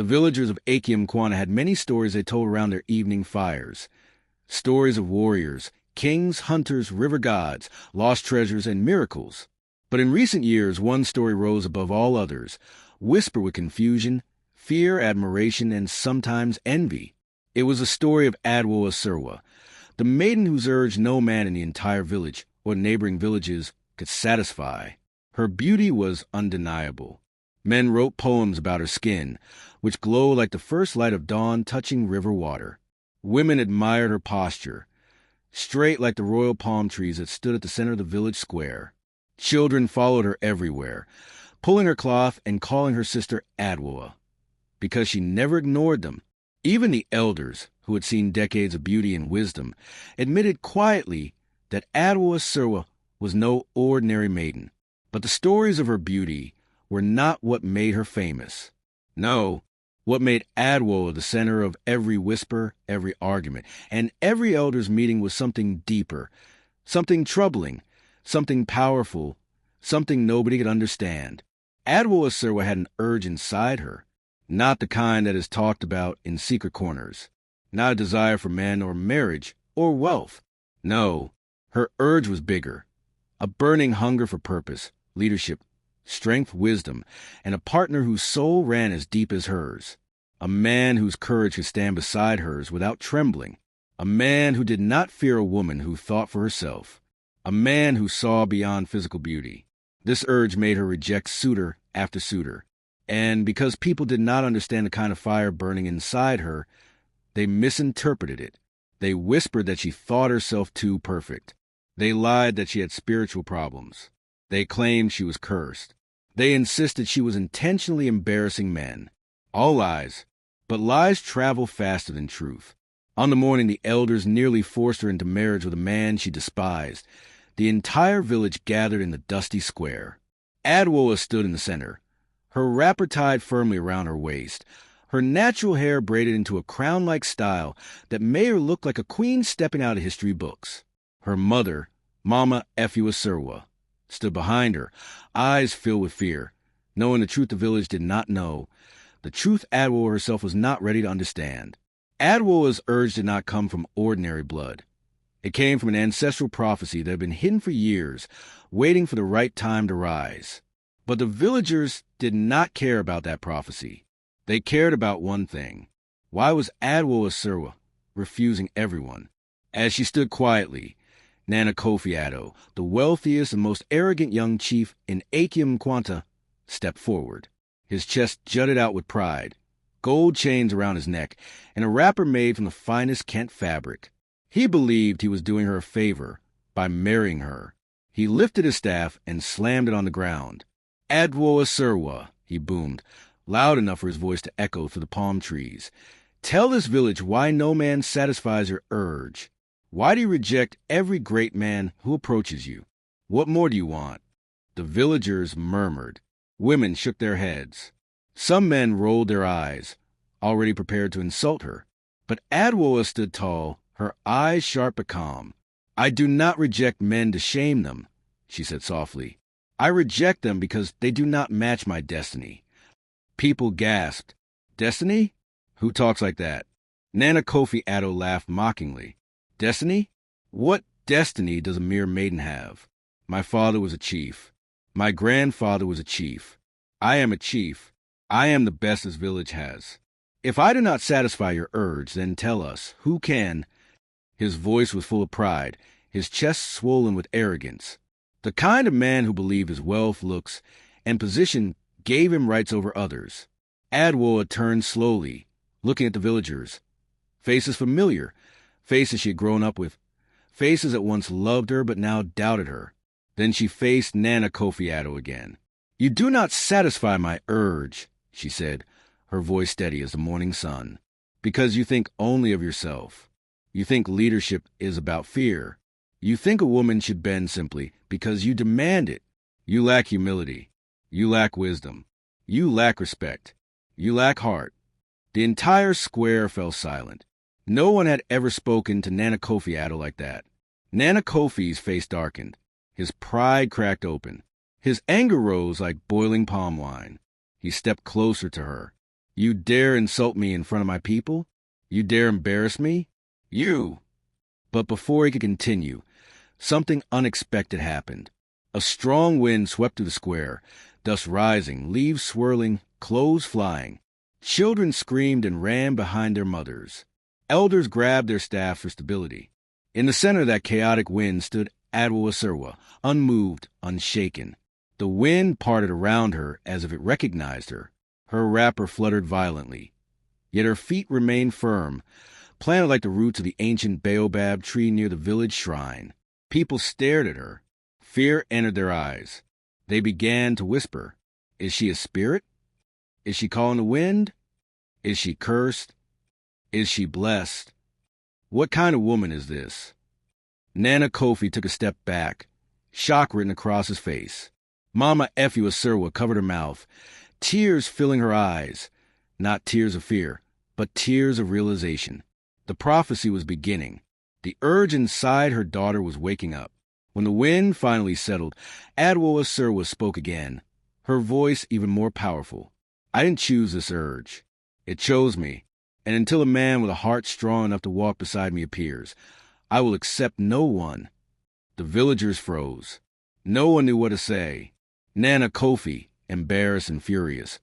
The villagers of Akyem Nkwanta had many stories they told around their evening fires. Stories of warriors, kings, hunters, river gods, lost treasures, and miracles. But in recent years, one story rose above all others, whispered with confusion, fear, admiration, and sometimes envy. It was the story of Adwoa Serwaa, the maiden whose urge no man in the entire village or neighboring villages could satisfy. Her beauty was undeniable. Men wrote poems about her skin, which glowed like the first light of dawn touching river water. Women admired her posture, straight like the royal palm trees that stood at the center of the village square. Children followed her everywhere, pulling her cloth and calling her sister Adwoa, because she never ignored them. Even the elders, who had seen decades of beauty and wisdom, admitted quietly that Adwoa Serwaa was no ordinary maiden. But the stories of her beauty were not what made her famous. No, what made Adwoa the center of every whisper, every argument, and every elders' meeting was something deeper, something troubling, something powerful, something nobody could understand. Adwoa Serwaa had an urge inside her, not the kind that is talked about in secret corners, not a desire for men or marriage or wealth. No, her urge was bigger, a burning hunger for purpose, leadership, strength, wisdom, and a partner whose soul ran as deep as hers. A man whose courage could stand beside hers without trembling. A man who did not fear a woman who thought for herself. A man who saw beyond physical beauty. This urge made her reject suitor after suitor. And because people did not understand the kind of fire burning inside her, they misinterpreted it. They whispered that she thought herself too perfect. They lied that she had spiritual problems. They claimed she was cursed. They insisted she was intentionally embarrassing men. All lies, but lies travel faster than truth. On the morning the elders nearly forced her into marriage with a man she despised, the entire village gathered in the dusty square. Adwoa stood in the center, her wrapper tied firmly around her waist, her natural hair braided into a crown-like style that made her look like a queen stepping out of history books. Her mother, Mama Adwoa Serwaa, stood behind her, eyes filled with fear, knowing the truth the village did not know, the truth Adwoa herself was not ready to understand. Adwoa's urge did not come from ordinary blood. It came from an ancestral prophecy that had been hidden for years, waiting for the right time to rise. But the villagers did not care about that prophecy. They cared about one thing. Why was Adwoa Serwaa refusing everyone? As she stood quietly, Nana Kofi Addo, the wealthiest and most arrogant young chief in Akyem Nkwanta, stepped forward. His chest jutted out with pride, gold chains around his neck, and a wrapper made from the finest Kent fabric. He believed he was doing her a favor by marrying her. He lifted his staff and slammed it on the ground. Adwoa Serwaa, he boomed, loud enough for his voice to echo through the palm trees. Tell this village why no man satisfies your urge. Why do you reject every great man who approaches you? What more do you want? The villagers murmured. Women shook their heads. Some men rolled their eyes, already prepared to insult her. But Adwoa stood tall, her eyes sharp but calm. I do not reject men to shame them, she said softly. I reject them because they do not match my destiny. People gasped. Destiny? Who talks like that? Nana Kofi Addo laughed mockingly. Destiny? What destiny does a mere maiden have? My father was a chief. My grandfather was a chief. I am a chief. I am the best this village has. If I do not satisfy your urge, then tell us, who can? His voice was full of pride, his chest swollen with arrogance. The kind of man who believed his wealth, looks, and position gave him rights over others. Adwoa turned slowly, looking at the villagers. Faces familiar, faces she had grown up with, faces that once loved her but now doubted her. Then she faced Nana Kofi Addo again. You do not satisfy my urge, she said, her voice steady as the morning sun, because you think only of yourself. You think leadership is about fear. You think a woman should bend simply because you demand it. You lack humility. You lack wisdom. You lack respect. You lack heart. The entire square fell silent. No one had ever spoken to Nana Kofi Addo like that. Nana Kofi's face darkened. His pride cracked open. His anger rose like boiling palm wine. He stepped closer to her. You dare insult me in front of my people? You dare embarrass me? You! But before he could continue, something unexpected happened. A strong wind swept through the square, dust rising, leaves swirling, clothes flying. Children screamed and ran behind their mothers. Elders grabbed their staffs for stability. In the center of that chaotic wind stood Adwoa Serwaa, unmoved, unshaken. The wind parted around her as if it recognized her. Her wrapper fluttered violently. Yet her feet remained firm, planted like the roots of the ancient baobab tree near the village shrine. People stared at her. Fear entered their eyes. They began to whisper, "Is she a spirit? Is she calling the wind? Is she cursed? Is she blessed? What kind of woman is this?" Nana Kofi took a step back, shock written across his face. Mama Adwoa Serwaa covered her mouth, tears filling her eyes, not tears of fear, but tears of realization. The prophecy was beginning. The urge inside her daughter was waking up. When the wind finally settled, Adwoa Serwaa spoke again, her voice even more powerful. "I didn't choose this urge. It chose me, and until a man with a heart strong enough to walk beside me appears, I will accept no one." The villagers froze. No one knew what to say. Nana Kofi, embarrassed and furious,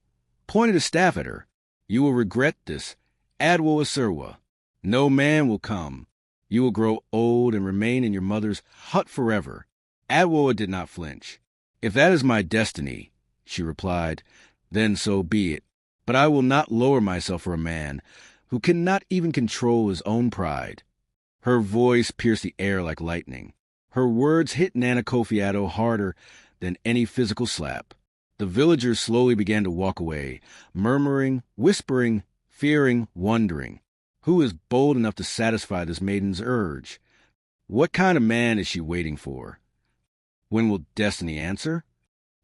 pointed a staff at her. "You will regret this, Adwoa Serwaa. No man will come. You will grow old and remain in your mother's hut forever." Adwoa did not flinch. "If that is my destiny," she replied, "then so be it. But I will not lower myself for a man who cannot even control his own pride." Her voice pierced the air like lightning. Her words hit Nana Kofi Addo harder than any physical slap. The villagers slowly began to walk away, murmuring, whispering, fearing, wondering. Who is bold enough to satisfy this maiden's urge? What kind of man is she waiting for? When will destiny answer?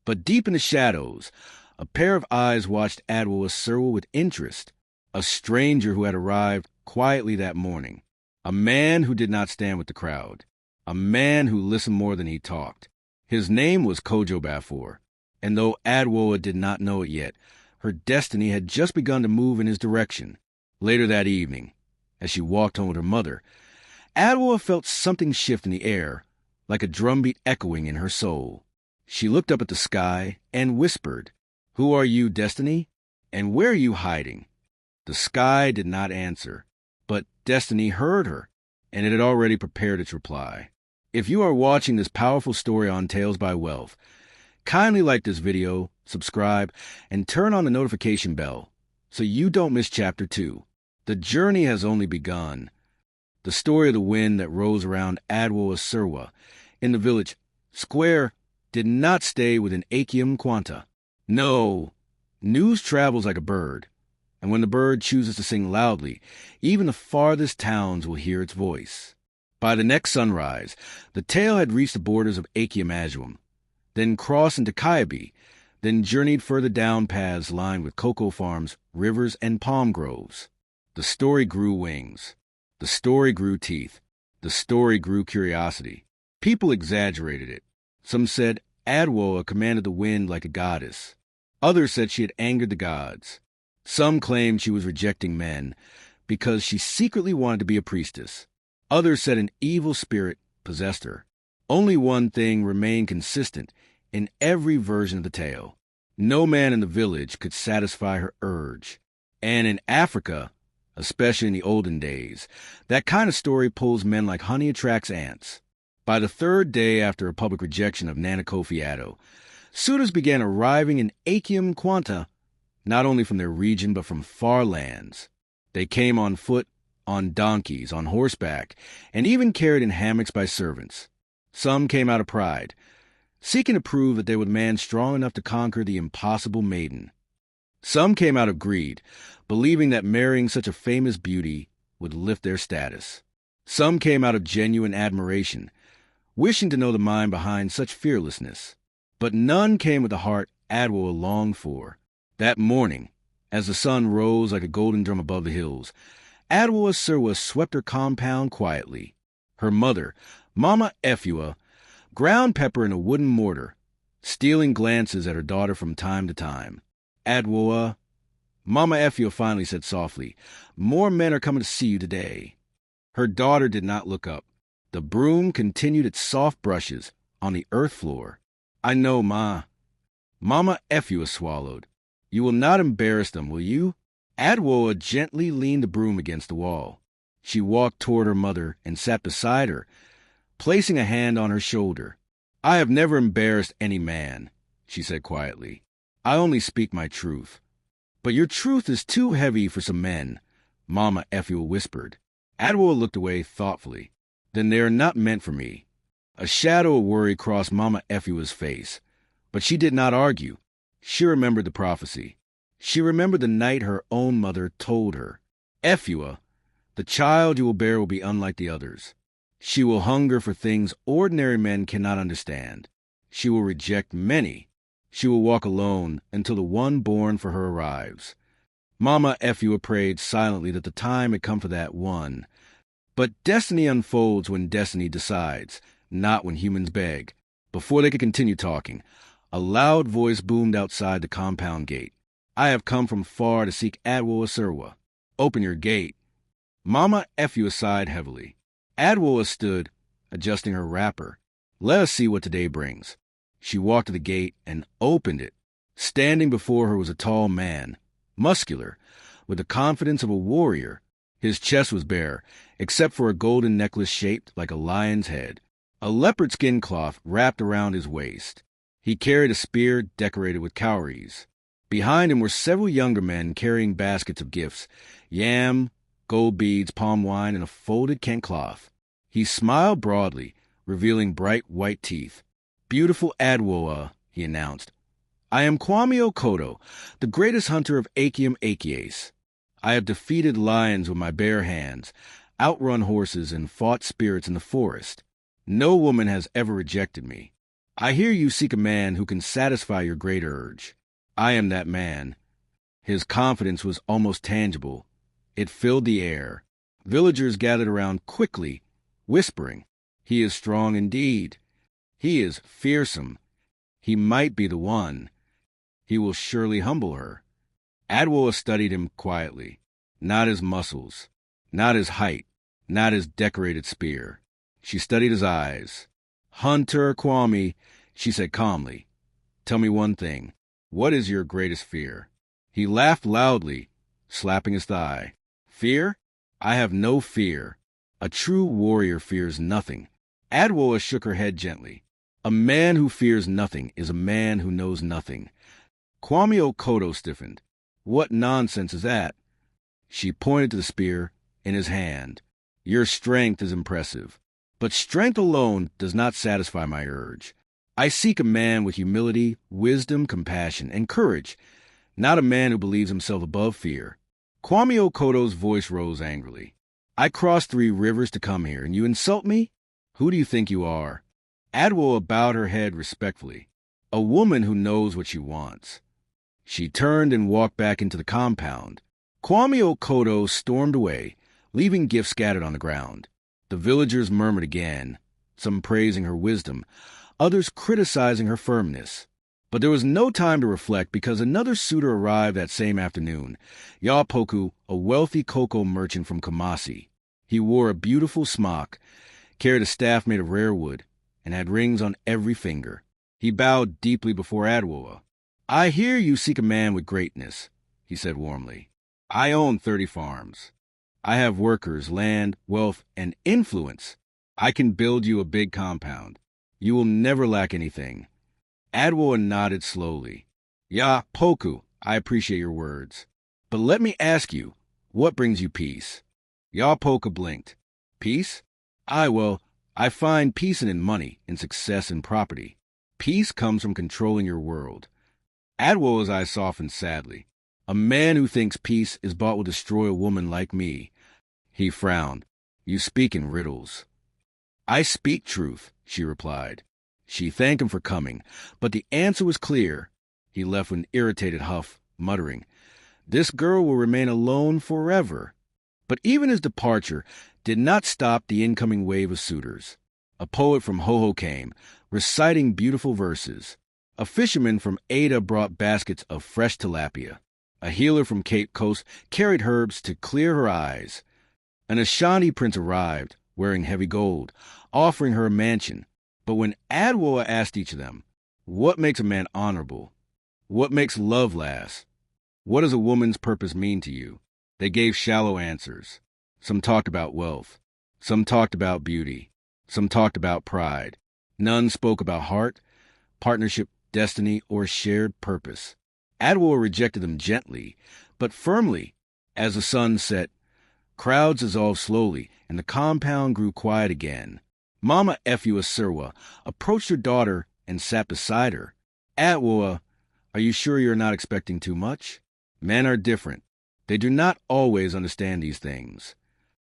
But deep in the shadows, a pair of eyes watched Adwoa Serwaa with interest. A stranger who had arrived quietly that morning. A man who did not stand with the crowd. A man who listened more than he talked. His name was Kojo Baffour, and though Adwoa did not know it yet, her destiny had just begun to move in his direction. Later that evening, as she walked home with her mother, Adwoa felt something shift in the air, like a drumbeat echoing in her soul. She looked up at the sky and whispered, "Who are you, Destiny? And where are you hiding?" The sky did not answer, but Destiny heard her, and it had already prepared its reply. If you are watching this powerful story on Tales by Wealth, kindly like this video, subscribe, and turn on the notification bell so you don't miss Chapter 2. The journey has only begun. The story of the wind that rose around Adwoa Serwaa in the village square did not stay within Akyem Nkwanta. No, news travels like a bird, and when the bird chooses to sing loudly, even the farthest towns will hear its voice. By the next sunrise, the tale had reached the borders of Akyem Nkwanta, then crossed into Kyabe, then journeyed further down paths lined with cocoa farms, rivers, and palm groves. The story grew wings. The story grew teeth. The story grew curiosity. People exaggerated it. Some said Adwoa commanded the wind like a goddess. Others said she had angered the gods. Some claimed she was rejecting men because she secretly wanted to be a priestess. Others said an evil spirit possessed her. Only one thing remained consistent in every version of the tale. No man in the village could satisfy her urge. And in Africa, especially in the olden days, that kind of story pulls men like honey attracts ants. By the third day after a public rejection of Nana Kofi Addo, suitors began arriving in Akyem Nkwanta, not only from their region but from far lands. They came on foot, on donkeys, on horseback, and even carried in hammocks by servants. Some came out of pride, seeking to prove that they were the man strong enough to conquer the impossible maiden. Some came out of greed, believing that marrying such a famous beauty would lift their status. Some came out of genuine admiration, wishing to know the mind behind such fearlessness. But none came with the heart Adwoa longed for. That morning, as the sun rose like a golden drum above the hills, Adwoa Serwaa swept her compound quietly. Her mother, Mama Adwoa, ground pepper in a wooden mortar, stealing glances at her daughter from time to time. "Adwoa, Mama Effiwa finally said softly, "More men are coming to see you today." Her daughter did not look up. The broom continued its soft brushes on the earth floor. "I know, Ma." Mama Effiwa swallowed. "You will not embarrass them, will you?" Adwoa gently leaned the broom against the wall. She walked toward her mother and sat beside her, placing a hand on her shoulder. "I have never embarrassed any man," she said quietly. "I only speak my truth." "But your truth is too heavy for some men," Mama Effiwa whispered. Adwoa looked away thoughtfully. "Then they are not meant for me." A shadow of worry crossed Mama Effiwa's face, but she did not argue. She remembered the prophecy. She remembered the night her own mother told her, "Effiwa, the child you will bear will be unlike the others. She will hunger for things ordinary men cannot understand. She will reject many. She will walk alone until the one born for her arrives." Mama Effiwa prayed silently that the time had come for that one. But destiny unfolds when destiny decides, not when humans beg. Before they could continue talking, a loud voice boomed outside the compound gate. "I have come from far to seek Adwoa Serwaa. Open your gate." Mama Effiwa sighed heavily. Adwoa stood, adjusting her wrapper. "Let us see what today brings." She walked to the gate and opened it. Standing before her was a tall man, muscular, with the confidence of a warrior. His chest was bare, except for a golden necklace shaped like a lion's head. A leopard skin cloth wrapped around his waist. He carried a spear decorated with cowries. Behind him were several younger men carrying baskets of gifts, yam, gold beads, palm wine, and a folded Kent cloth. He smiled broadly, revealing bright white teeth. "Beautiful Adwoa," he announced. "I am Kwame Okoto, the greatest hunter of Akyem Nkwanta. I have defeated lions with my bare hands, outrun horses, and fought spirits in the forest. No woman has ever rejected me. I hear you seek a man who can satisfy your great urge. I am that man." His confidence was almost tangible. It filled the air. Villagers gathered around quickly, whispering, "He is strong indeed. He is fearsome. He might be the one. He will surely humble her." Adwoa studied him quietly. Not his muscles, not his height, not his decorated spear. She studied his eyes. "Hunter Kwame," she said calmly, "tell me one thing. What is your greatest fear?" He laughed loudly, slapping his thigh. "Fear? I have no fear. A true warrior fears nothing." Adwoa shook her head gently. "A man who fears nothing is a man who knows nothing." Kwame Okoto stiffened. "What nonsense is that?" She pointed to the spear in his hand. "Your strength is impressive. But strength alone does not satisfy my urge. I seek a man with humility, wisdom, compassion, and courage, not a man who believes himself above fear." Kwame Okoto's voice rose angrily. "I crossed 3 rivers to come here, and you insult me? Who do you think you are?" Adwoa bowed her head respectfully. "A woman who knows what she wants." She turned and walked back into the compound. Kwame Okoto stormed away, leaving gifts scattered on the ground. The villagers murmured again, some praising her wisdom, others criticizing her firmness. But there was no time to reflect because another suitor arrived that same afternoon, Yapoku, a wealthy cocoa merchant from Kumasi. He wore a beautiful smock, carried a staff made of rare wood, and had rings on every finger. He bowed deeply before Adwoa. "I hear you seek a man with greatness," he said warmly. "I own 30 farms. I have workers, land, wealth, and influence. I can build you a big compound. You will never lack anything." Adwoa nodded slowly. "Ya Poku, I appreciate your words. But let me ask you, what brings you peace?" Ya Poku blinked. "Peace? Well, I find peace in money, in success, and property. Peace comes from controlling your world." Adwoa's eyes softened sadly. "A man who thinks peace is bought will destroy a woman like me." He frowned. "You speak in riddles." "I speak truth," she replied. She thanked him for coming, but the answer was clear. He left with an irritated huff, muttering, "This girl will remain alone forever." But even his departure did not stop the incoming wave of suitors. A poet from Hoho came, reciting beautiful verses. A fisherman from Ada brought baskets of fresh tilapia. A healer from Cape Coast carried herbs to clear her eyes. An Ashanti prince arrived, wearing heavy gold, offering her a mansion. But when Adwoa asked each of them, what makes a man honorable? What makes love last? What does a woman's purpose mean to you? They gave shallow answers. Some talked about wealth. Some talked about beauty. Some talked about pride. None spoke about heart, partnership, destiny, or shared purpose. Adwoa rejected them gently, but firmly. As the sun set, crowds dissolved slowly, and the compound grew quiet again. Mama Adwoa Serwaa approached her daughter and sat beside her. Adwoa, are you sure you're not expecting too much? Men are different. They do not always understand these things.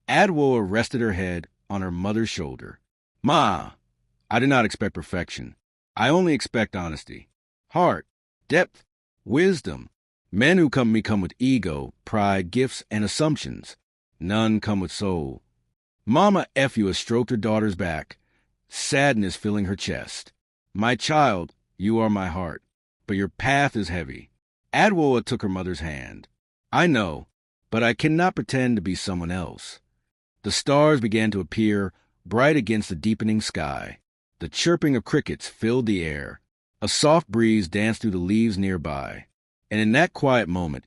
Adwoa rested her head on her mother's shoulder. Ma, I do not expect perfection. I only expect honesty, heart, depth, wisdom. Men who come to me come with ego, pride, gifts, and assumptions. None come with soul. Mama Adwoa stroked her daughter's back, sadness filling her chest. My child, you are my heart, but your path is heavy. Adwoa took her mother's hand. I know, but I cannot pretend to be someone else. The stars began to appear, bright against the deepening sky. The chirping of crickets filled the air. A soft breeze danced through the leaves nearby. And in that quiet moment,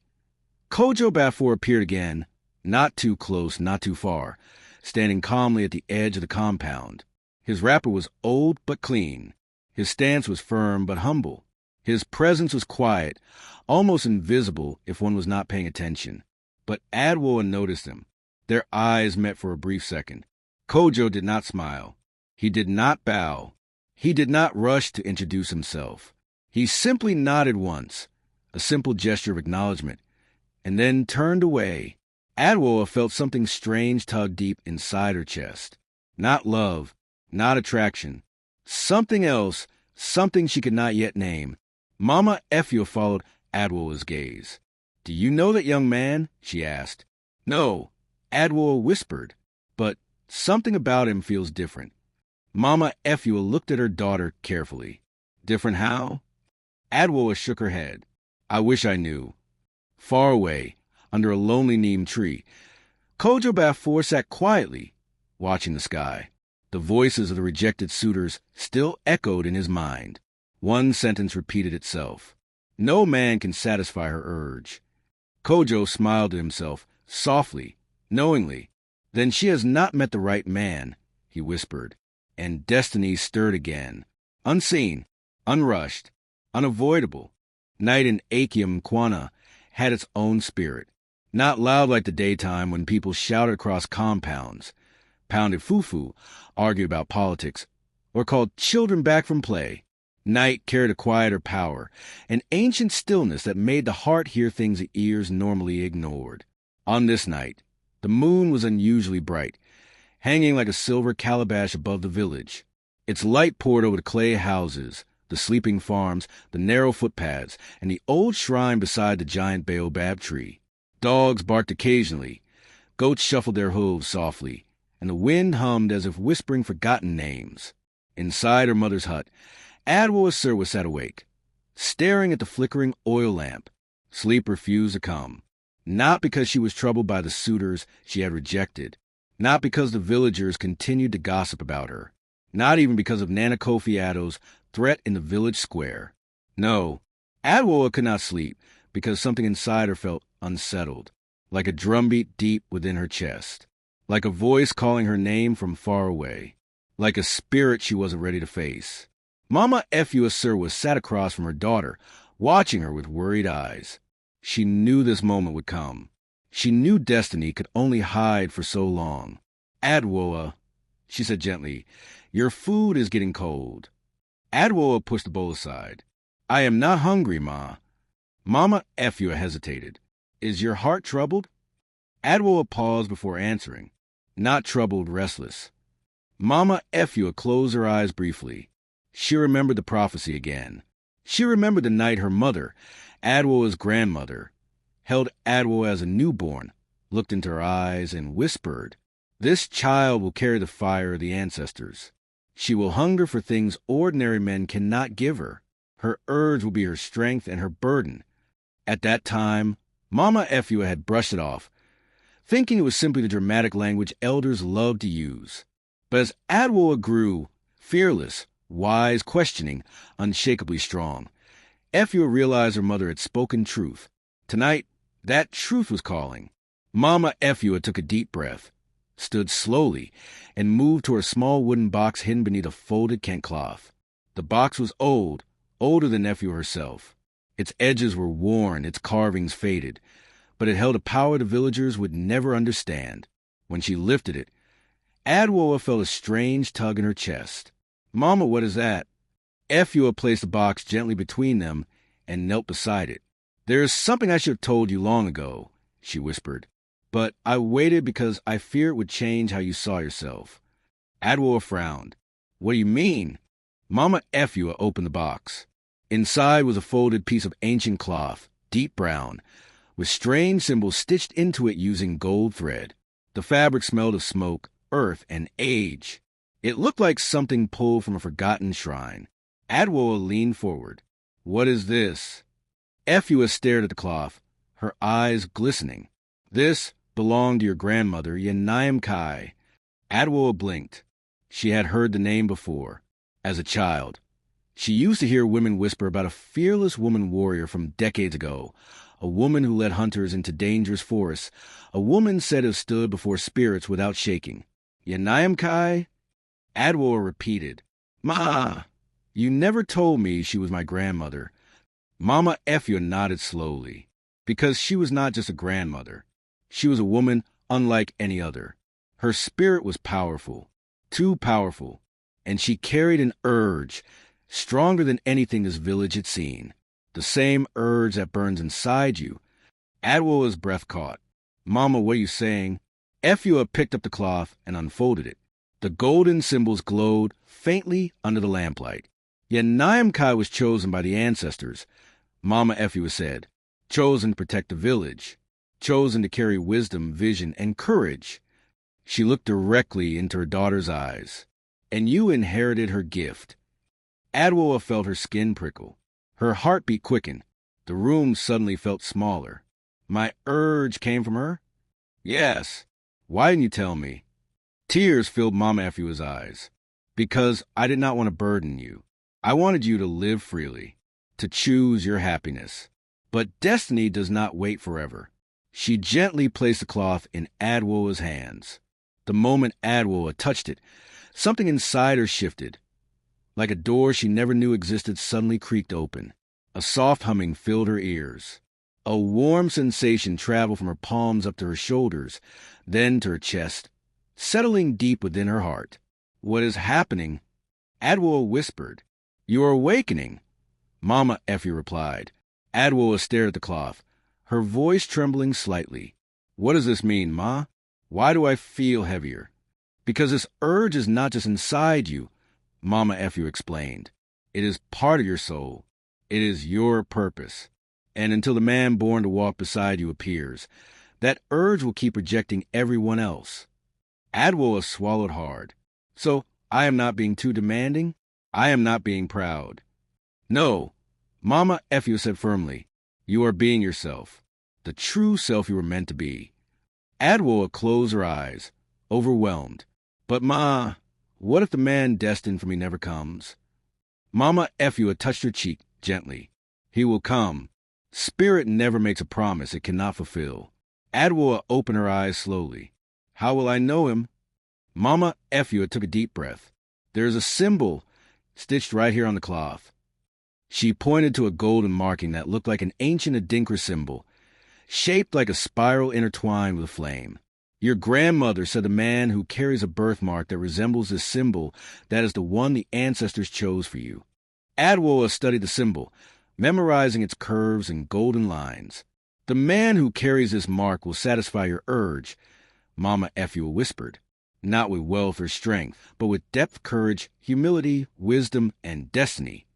Kojo Baffour appeared again, not too close, not too far, standing calmly at the edge of the compound. His wrapper was old but clean. His stance was firm but humble. His presence was quiet, almost invisible if one was not paying attention. But Adwoa noticed him. Their eyes met for a brief second. Kojo did not smile. He did not bow. He did not rush to introduce himself. He simply nodded once, a simple gesture of acknowledgement, and then turned away. Adwoa felt something strange tug deep inside her chest. Not love, not attraction. Something else, something she could not yet name. Mama Adwoa followed Adwoa's gaze. Do you know that young man? She asked. No, Adwoa whispered, but something about him feels different. Mama Adwoa looked at her daughter carefully. Different how? Adwoa shook her head. I wish I knew. Far away, under a lonely neem tree, Kojo Baffour sat quietly, watching the sky. The voices of the rejected suitors still echoed in his mind. One sentence repeated itself. No man can satisfy her urge. Kojo smiled to himself, softly, knowingly. Then she has not met the right man, he whispered, and destiny stirred again. Unseen, unrushed, unavoidable. Night in Akyem Nkwanta had its own spirit. Not loud like the daytime when people shouted across compounds, pounded fufu, argued about politics, or called children back from play. Night carried a quieter power, an ancient stillness that made the heart hear things the ears normally ignored. On this night, the moon was unusually bright, hanging like a silver calabash above the village. Its light poured over the clay houses, the sleeping farms, the narrow footpaths, and the old shrine beside the giant baobab tree. Dogs barked occasionally, goats shuffled their hooves softly, and the wind hummed as if whispering forgotten names. Inside her mother's hut, Adwoa Serwaa sat awake, staring at the flickering oil lamp. Sleep refused to come, not because she was troubled by the suitors she had rejected, not because the villagers continued to gossip about her, not even because of Nana Kofi Addo's threat in the village square. No, Adwoa could not sleep because something inside her felt unsettled, like a drumbeat deep within her chest, like a voice calling her name from far away, like a spirit she wasn't ready to face. Mama Adwoa Serwaa sat across from her daughter, watching her with worried eyes. She knew this moment would come. She knew destiny could only hide for so long. Adwoa, she said gently, your food is getting cold. Adwoa pushed the bowl aside. I am not hungry, Ma. Mama Adwoa hesitated. Is your heart troubled? Adwoa paused before answering. Not troubled, restless. Mama Adwoa closed her eyes briefly. She remembered the prophecy again. She remembered the night her mother, Adwoa's grandmother, held Adwoa as a newborn, looked into her eyes, and whispered, this child will carry the fire of the ancestors. She will hunger for things ordinary men cannot give her. Her urge will be her strength and her burden. At that time, Mama Efua had brushed it off, thinking it was simply the dramatic language elders loved to use. But as Adwoa grew, fearless, wise, questioning, unshakably strong, Efua realized her mother had spoken truth. Tonight, that truth was calling. Mama Efua took a deep breath, stood slowly, and moved toward a small wooden box hidden beneath a folded Kent cloth. The box was old, older than Efua herself. Its edges were worn, its carvings faded, but it held a power the villagers would never understand. When she lifted it, Adwoa felt a strange tug in her chest. "Mama, what is that?" Efua placed the box gently between them and knelt beside it. "There is something I should have told you long ago," she whispered, "but I waited because I fear it would change how you saw yourself." Adwoa frowned. "What do you mean?" Mama Efua opened the box. Inside was a folded piece of ancient cloth, deep brown, with strange symbols stitched into it using gold thread. The fabric smelled of smoke, earth, and age. It looked like something pulled from a forgotten shrine. Adwoa leaned forward. "What is this?" Efua stared at the cloth, her eyes glistening. "This belonged to your grandmother, Yanayam. Adwoa blinked. She had heard the name before, as a child. She used to hear women whisper about a fearless woman warrior from decades ago, a woman who led hunters into dangerous forests, a woman said who stood before spirits without shaking. "Yanayam?" Adwoa repeated. "Ma, you never told me she was my grandmother." Mama Efua nodded slowly, because she was not just a grandmother. She was a woman unlike any other. Her spirit was powerful, too powerful, and she carried an urge, stronger than anything this village had seen. The same urge that burns inside you. Adwoa's breath caught. "Mama, what are you saying?" Efua picked up the cloth and unfolded it. The golden symbols glowed faintly under the lamplight. Yanayam was chosen by the ancestors, Mama Efua said. Chosen to protect the village. Chosen to carry wisdom, vision, and courage. She looked directly into her daughter's eyes. "And you inherited her gift." Adwoa felt her skin prickle. Her heartbeat quickened. The room suddenly felt smaller. "My urge came from her?" "Yes." "Why didn't you tell me?" Tears filled Mama Efua's eyes. "Because I did not want to burden you. I wanted you to live freely, to choose your happiness. But destiny does not wait forever." She gently placed the cloth in Adwoa's hands. The moment Adwoa touched it, something inside her shifted. Like a door she never knew existed suddenly creaked open. A soft humming filled her ears. A warm sensation traveled from her palms up to her shoulders, then to her chest, settling deep within her heart. "What is happening?" Adwoa whispered. "You are awakening." Mama Efua replied. Adwoa stared at the cloth, her voice trembling slightly. "What does this mean, Ma? Why do I feel heavier?" "Because this urge is not just inside you," Mama Efua explained. "It is part of your soul. It is your purpose. And until the man born to walk beside you appears, that urge will keep rejecting everyone else." Adwoa swallowed hard. "So I am not being too demanding? I am not being proud." "No," Mama Efua said firmly. "You are being yourself, the true self you were meant to be." Adwoa closed her eyes, overwhelmed. "But Ma, what if the man destined for me never comes?" Mama Efua touched her cheek gently. "He will come. Spirit never makes a promise it cannot fulfill." Adwoa opened her eyes slowly. "How will I know him?" Mama Efua took a deep breath. "There is a symbol stitched right here on the cloth." She pointed to a golden marking that looked like an ancient Adinkra symbol, shaped like a spiral intertwined with a flame. "Your grandmother said the man who carries a birthmark that resembles this symbol, that is the one the ancestors chose for you." Adwoa studied the symbol, memorizing its curves and golden lines. "The man who carries this mark will satisfy your urge," Mama Efua whispered. "Not with wealth or strength, but with depth, courage, humility, wisdom, and destiny."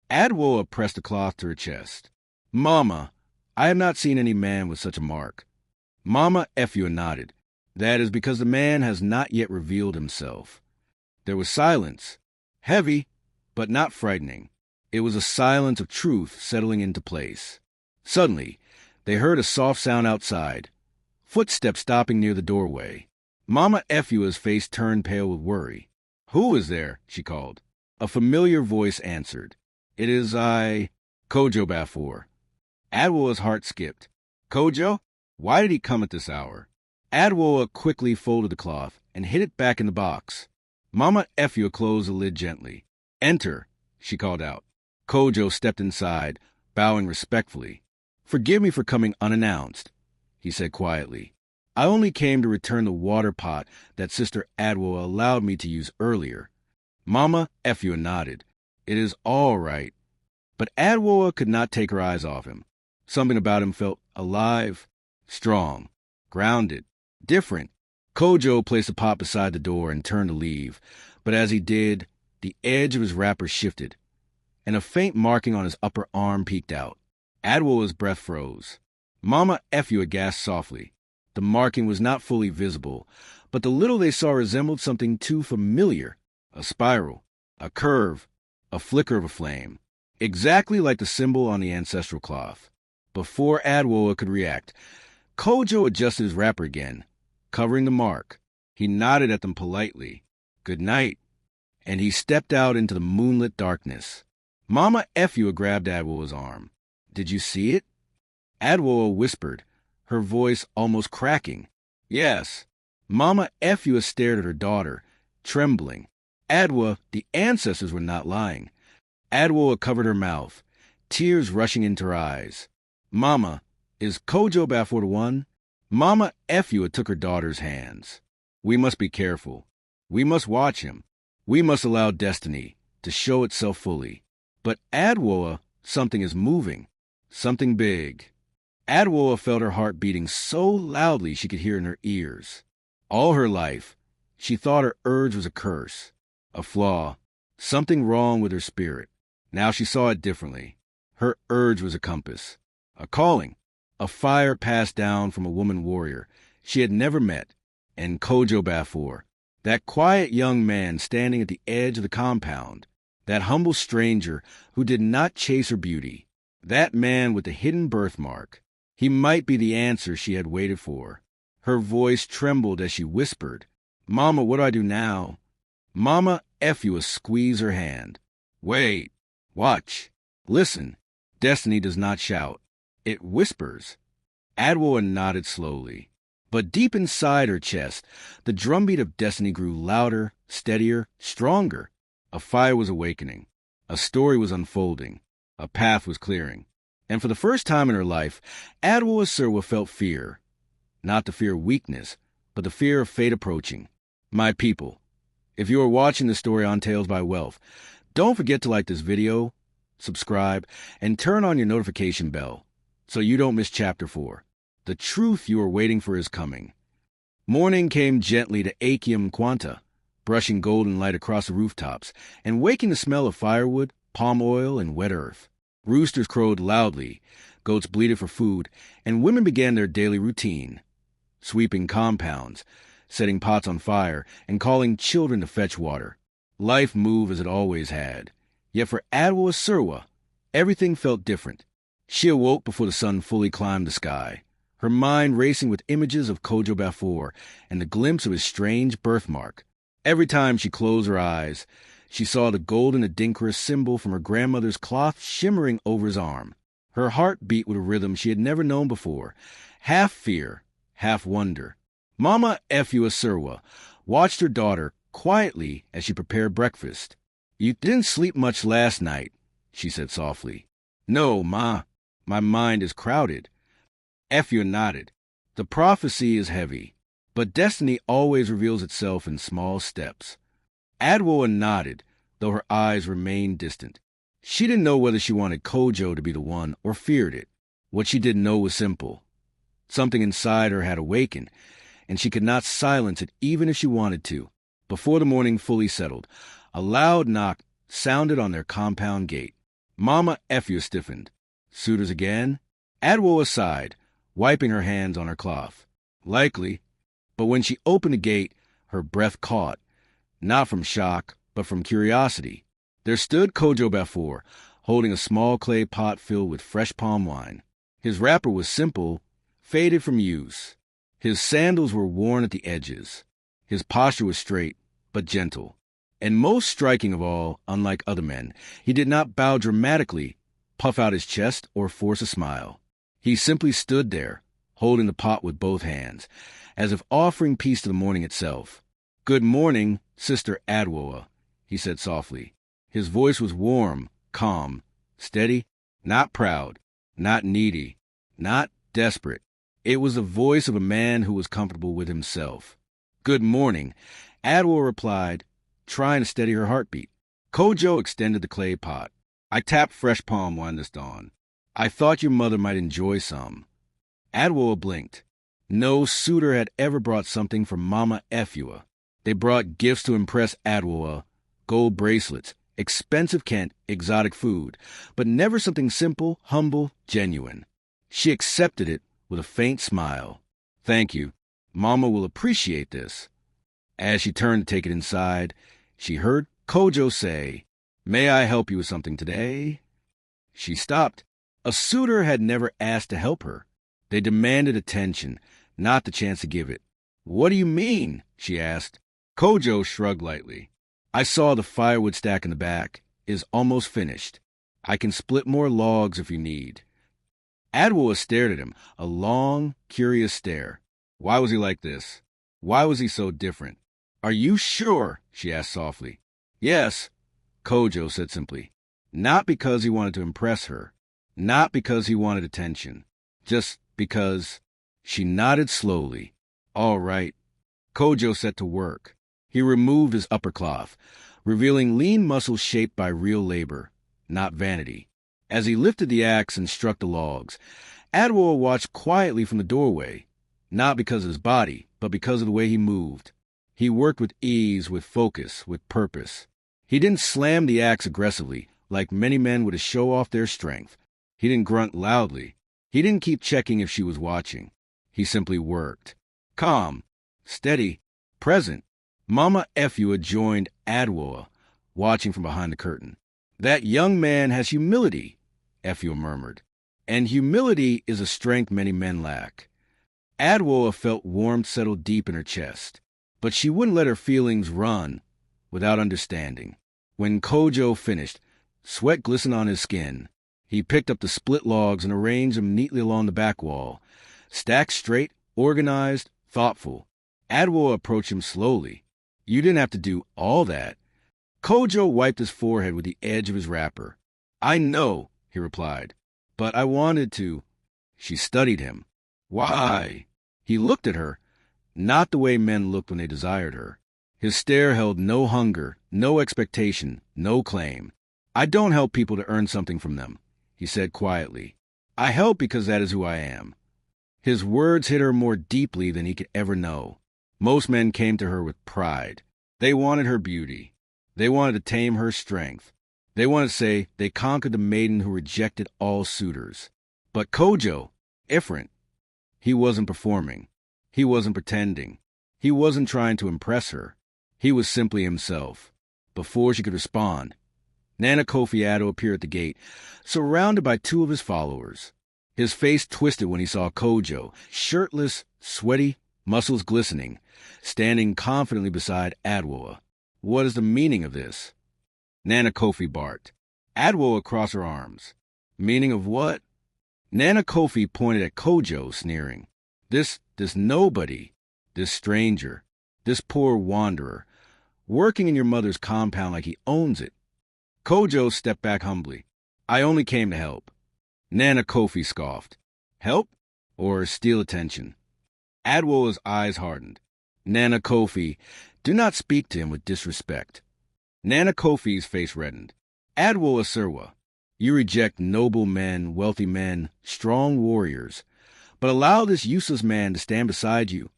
Adwoa pressed the cloth to her chest. "Mama, I have not seen any man with such a mark." Mama Efua nodded. "That is because the man has not yet revealed himself." There was silence, heavy, but not frightening. It was a silence of truth settling into place. Suddenly, They heard a soft sound outside, footsteps stopping near the doorway. Mama Efua's face turned pale with worry. "Who is there?" she called. A familiar voice answered. "It is I, Kojo Baffour." Adwoa's heart skipped. Kojo? Why did he come at this hour? Adwoa quickly folded the cloth and hid it back in the box. Mama Efua closed the lid gently. "Enter," she called out. Kojo stepped inside, bowing respectfully. "Forgive me for coming unannounced," he said quietly. "I only came to return the water pot that Sister Adwoa allowed me to use earlier." Mama Efua nodded. "It is all right." But Adwoa could not take her eyes off him. Something about him felt alive, strong, grounded, different. Kojo placed the pot beside the door and turned to leave, but as he did, the edge of his wrapper shifted, and a faint marking on his upper arm peeked out. Adwoa's breath froze. Mama Efua gasped softly. The marking was not fully visible, but the little they saw resembled something too familiar. A spiral, a curve, a flicker of a flame. Exactly like the symbol on the ancestral cloth. Before Adwoa could react, Kojo adjusted his wrapper again, covering the mark. He nodded at them politely. "Good night." And he stepped out into the moonlit darkness. Mama Efua grabbed Adwoa's arm. "Did you see it?" Adwoa whispered, her voice almost cracking. "Yes." Mama Efua stared at her daughter, trembling. Adwoa, the ancestors were not lying. Adwoa covered her mouth, tears rushing into her eyes. "Mama, is Kojo Baffour the one?" Mama Efua took her daughter's hands. "We must be careful. We must watch him. We must allow destiny to show itself fully." "But Adwoa, something is moving. Something big." Adwoa felt her heart beating so loudly she could hear in her ears. All her life, she thought her urge was a curse, a flaw, something wrong with her spirit. Now she saw it differently. Her urge was a compass, a calling, a fire passed down from a woman warrior she had never met. And Kojo Baffour, that quiet young man standing at the edge of the compound, that humble stranger who did not chase her beauty, that man with the hidden birthmark, he might be the answer she had waited for. Her voice trembled as she whispered, "Mama, what do I do now?" Mama Efua squeezed her hand. "Wait. Watch. Listen. Destiny does not shout. It whispers." Adwoa nodded slowly. But deep inside her chest, the drumbeat of destiny grew louder, steadier, stronger. A fire was awakening. A story was unfolding. A path was clearing. And for the first time in her life, Adwoa Serwaa felt fear. Not the fear of weakness, but the fear of fate approaching. My people, if you are watching the story on Tales by Wealth, don't forget to like this video, subscribe, and turn on your notification bell so you don't miss Chapter 4. The truth you are waiting for is coming. Morning came gently to Akyem Nkwanta, brushing golden light across the rooftops and waking the smell of firewood, palm oil, and wet earth. Roosters crowed loudly, goats bleated for food, and women began their daily routine, sweeping compounds, setting pots on fire, and calling children to fetch water. Life moved as it always had. Yet for Adwoa Serwaa, everything felt different. She awoke before the sun fully climbed the sky, her mind racing with images of Kojo Baffour and the glimpse of his strange birthmark. Every time she closed her eyes, she saw the golden Adinkra symbol from her grandmother's cloth shimmering over his arm. Her heart beat with a rhythm she had never known before, half fear, half wonder. Mama Efua Serwaa watched her daughter quietly as she prepared breakfast. "You didn't sleep much last night," she said softly. "No, Ma. My mind is crowded." Efua nodded. The prophecy is heavy, but destiny always reveals itself in small steps. Adwoa nodded, though her eyes remained distant. She didn't know whether she wanted Kojo to be the one or feared it. What she didn't know was simple. Something inside her had awakened, and she could not silence it even if she wanted to. Before the morning fully settled, a loud knock sounded on their compound gate. Mama Efua stiffened. Suitors again? Adwoa sighed, wiping her hands on her cloth. Likely. But when she opened the gate, her breath caught, not from shock, but from curiosity. There stood Kojo Baffour, holding a small clay pot filled with fresh palm wine. His wrapper was simple, faded from use. His sandals were worn at the edges. His posture was straight, but gentle. And most striking of all, unlike other men, he did not bow dramatically, puff out his chest, or force a smile. He simply stood there, holding the pot with both hands, as if offering peace to the morning itself. "Good morning, Sister Adwoa," he said softly. His voice was warm, calm, steady, not proud, not needy, not desperate. It was the voice of a man who was comfortable with himself. "Good morning," Adwoa replied, trying to steady her heartbeat. Kojo extended the clay pot. "I tapped fresh palm wine this dawn. I thought your mother might enjoy some." Adwoa blinked. No suitor had ever brought something for Mama Efua. They brought gifts to impress Adwoa, gold bracelets, expensive Kent, exotic food, but never something simple, humble, genuine. She accepted it with a faint smile. "Thank you. Mama will appreciate this." As she turned to take it inside, she heard Kojo say, "May I help you with something today?" She stopped. A suitor had never asked to help her. They demanded attention, not the chance to give it. "What do you mean?" she asked. Kojo shrugged lightly. "I saw the firewood stack in the back. Is almost finished. I can split more logs if you need." Adwoa stared at him, a long, curious stare. Why was he like this? Why was he so different? "Are you sure?" she asked softly. "Yes," Kojo said simply. Not because he wanted to impress her. Not because he wanted attention. Just because. She nodded slowly. "All right." Kojo set to work. He removed his upper cloth, revealing lean muscles shaped by real labor, not vanity. As he lifted the axe and struck the logs, Adwoa watched quietly from the doorway, not because of his body, but because of the way he moved. He worked with ease, with focus, with purpose. He didn't slam the axe aggressively, like many men would to show off their strength. He didn't grunt loudly. He didn't keep checking if she was watching. He simply worked. Calm, steady, present. Mama Efua joined Adwoa, watching from behind the curtain. "That young man has humility," Efua murmured. "And humility is a strength many men lack." Adwoa felt warmth settle deep in her chest, but she wouldn't let her feelings run without understanding. When Kojo finished, sweat glistened on his skin. He picked up the split logs and arranged them neatly along the back wall, stacked straight, organized, thoughtful. Adwoa approached him slowly. "You didn't have to do all that." Kojo wiped his forehead with the edge of his wrapper. "I know," he replied, "but I wanted to." She studied him. "Why?" He looked at her, not the way men looked when they desired her. His stare held no hunger, no expectation, no claim. "I don't help people to earn something from them," he said quietly. "I help because that is who I am." His words hit her more deeply than he could ever know. Most men came to her with pride. They wanted her beauty. They wanted to tame her strength. They wanted to say they conquered the maiden who rejected all suitors. But Kojo, different. He wasn't performing. He wasn't pretending. He wasn't trying to impress her. He was simply himself. Before she could respond, Nana Kofi-Addo appeared at the gate, surrounded by two of his followers. His face twisted when he saw Kojo, shirtless, sweaty, muscles glistening, standing confidently beside Adwoa. "What is the meaning of this?" Nana Kofi barked. Adwoa crossed her arms. "Meaning of what?" Nana Kofi pointed at Kojo, sneering. This nobody, this stranger, this poor wanderer, working in your mother's compound like he owns it." Kojo stepped back humbly. "I only came to help." Nana Kofi scoffed. "Help? Or steal attention?" Adwoa's eyes hardened. "Nana Kofi, do not speak to him with disrespect." Nana Kofi's face reddened. "Adwoa Serwaa, you reject noble men, wealthy men, strong warriors, but allow this useless man to stand beside you."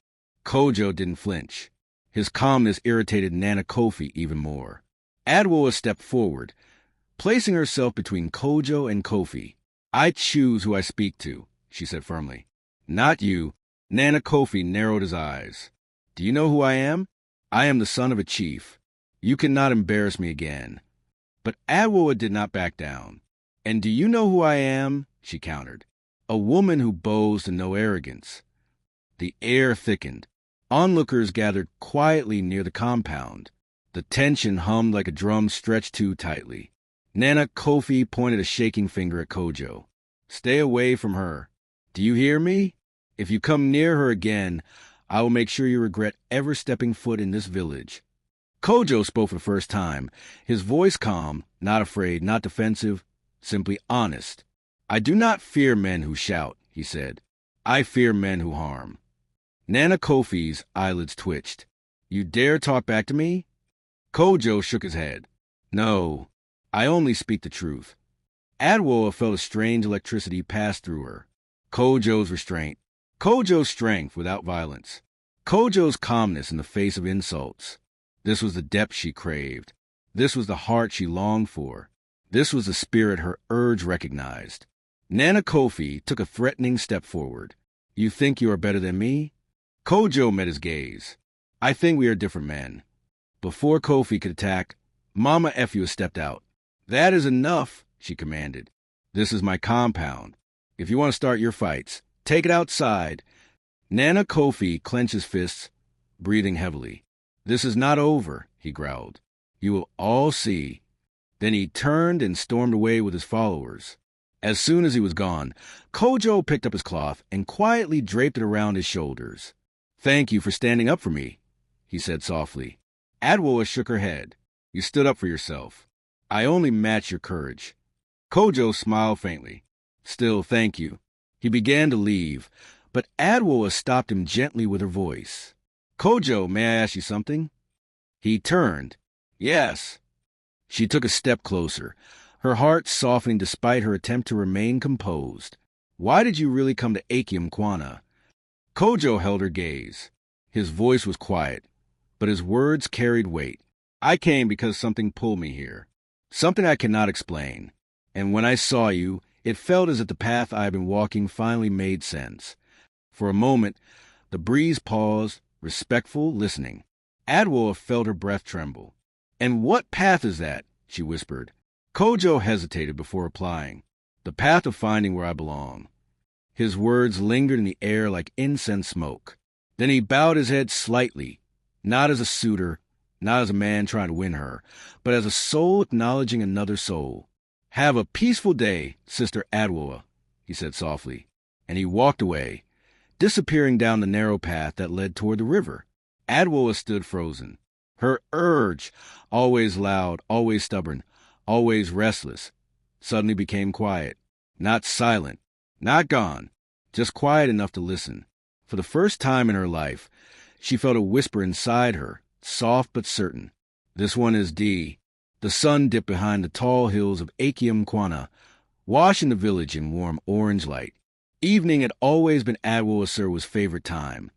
Kojo didn't flinch. His calmness irritated Nana Kofi even more. Adwoa stepped forward, placing herself between Kojo and Kofi. "I choose who I speak to," she said firmly. "Not you." Nana Kofi narrowed his eyes. "Do you know who I am? I am the son of a chief. You cannot embarrass me again." But Adwoa did not back down. "And do you know who I am?" she countered. A woman who bows to no arrogance. The air thickened. Onlookers gathered quietly near the compound. The tension hummed like a drum stretched too tightly. Nana Kofi pointed a shaking finger at Kojo. "Stay away from her. Do you hear me? If you come near her again, I will make sure you regret ever stepping foot in this village." Kojo spoke for the first time, his voice calm, not afraid, not defensive, simply honest. "I do not fear men who shout," he said. "I fear men who harm." Nana Kofi's eyelids twitched. "You dare talk back to me?" Kojo shook his head. "No, I only speak the truth." Adwoa felt a strange electricity pass through her. Kojo's restraint. Kojo's strength without violence. Kojo's calmness in the face of insults. This was the depth she craved. This was the heart she longed for. This was the spirit her urge recognized. Nana Kofi took a threatening step forward. "You think you are better than me?" Kojo met his gaze. "I think we are different men." Before Kofi could attack, Mama Efua stepped out. "That is enough," she commanded. "This is my compound. If you want to start your fights, take it outside." Nana Kofi clenched his fists, breathing heavily. "This is not over," he growled. "You will all see." Then he turned and stormed away with his followers. As soon as he was gone, Kojo picked up his cloth and quietly draped it around his shoulders. "Thank you for standing up for me," he said softly. Adwoa shook her head. "You stood up for yourself. I only match your courage." Kojo smiled faintly. "Still, thank you." He began to leave, but Adwoa stopped him gently with her voice. "Kojo, may I ask you something?" He turned. "Yes." She took a step closer, her heart softening despite her attempt to remain composed. "Why did you really come to Akyem Nkwanta?" Kojo held her gaze. His voice was quiet, but his words carried weight. "I came because something pulled me here. Something I cannot explain. And when I saw you, it felt as if the path I had been walking finally made sense." For a moment, the breeze paused, respectful, listening. Adwoa felt her breath tremble. "And what path is that?" she whispered. Kojo hesitated before replying. "The path of finding where I belong." His words lingered in the air like incense smoke. Then he bowed his head slightly, not as a suitor, not as a man trying to win her, but as a soul acknowledging another soul. "Have a peaceful day, Sister Adwoa," he said softly, and he walked away, disappearing down the narrow path that led toward the river. Adwoa stood frozen. Her urge, always loud, always stubborn, always restless, suddenly became quiet. Not silent, not gone, just quiet enough to listen. For the first time in her life, she felt a whisper inside her, soft but certain. "This one is D." The sun dipped behind the tall hills of Akyem Nkwanta, washing the village in warm orange light. Evening had always been Adwoa Serwaa's favorite time,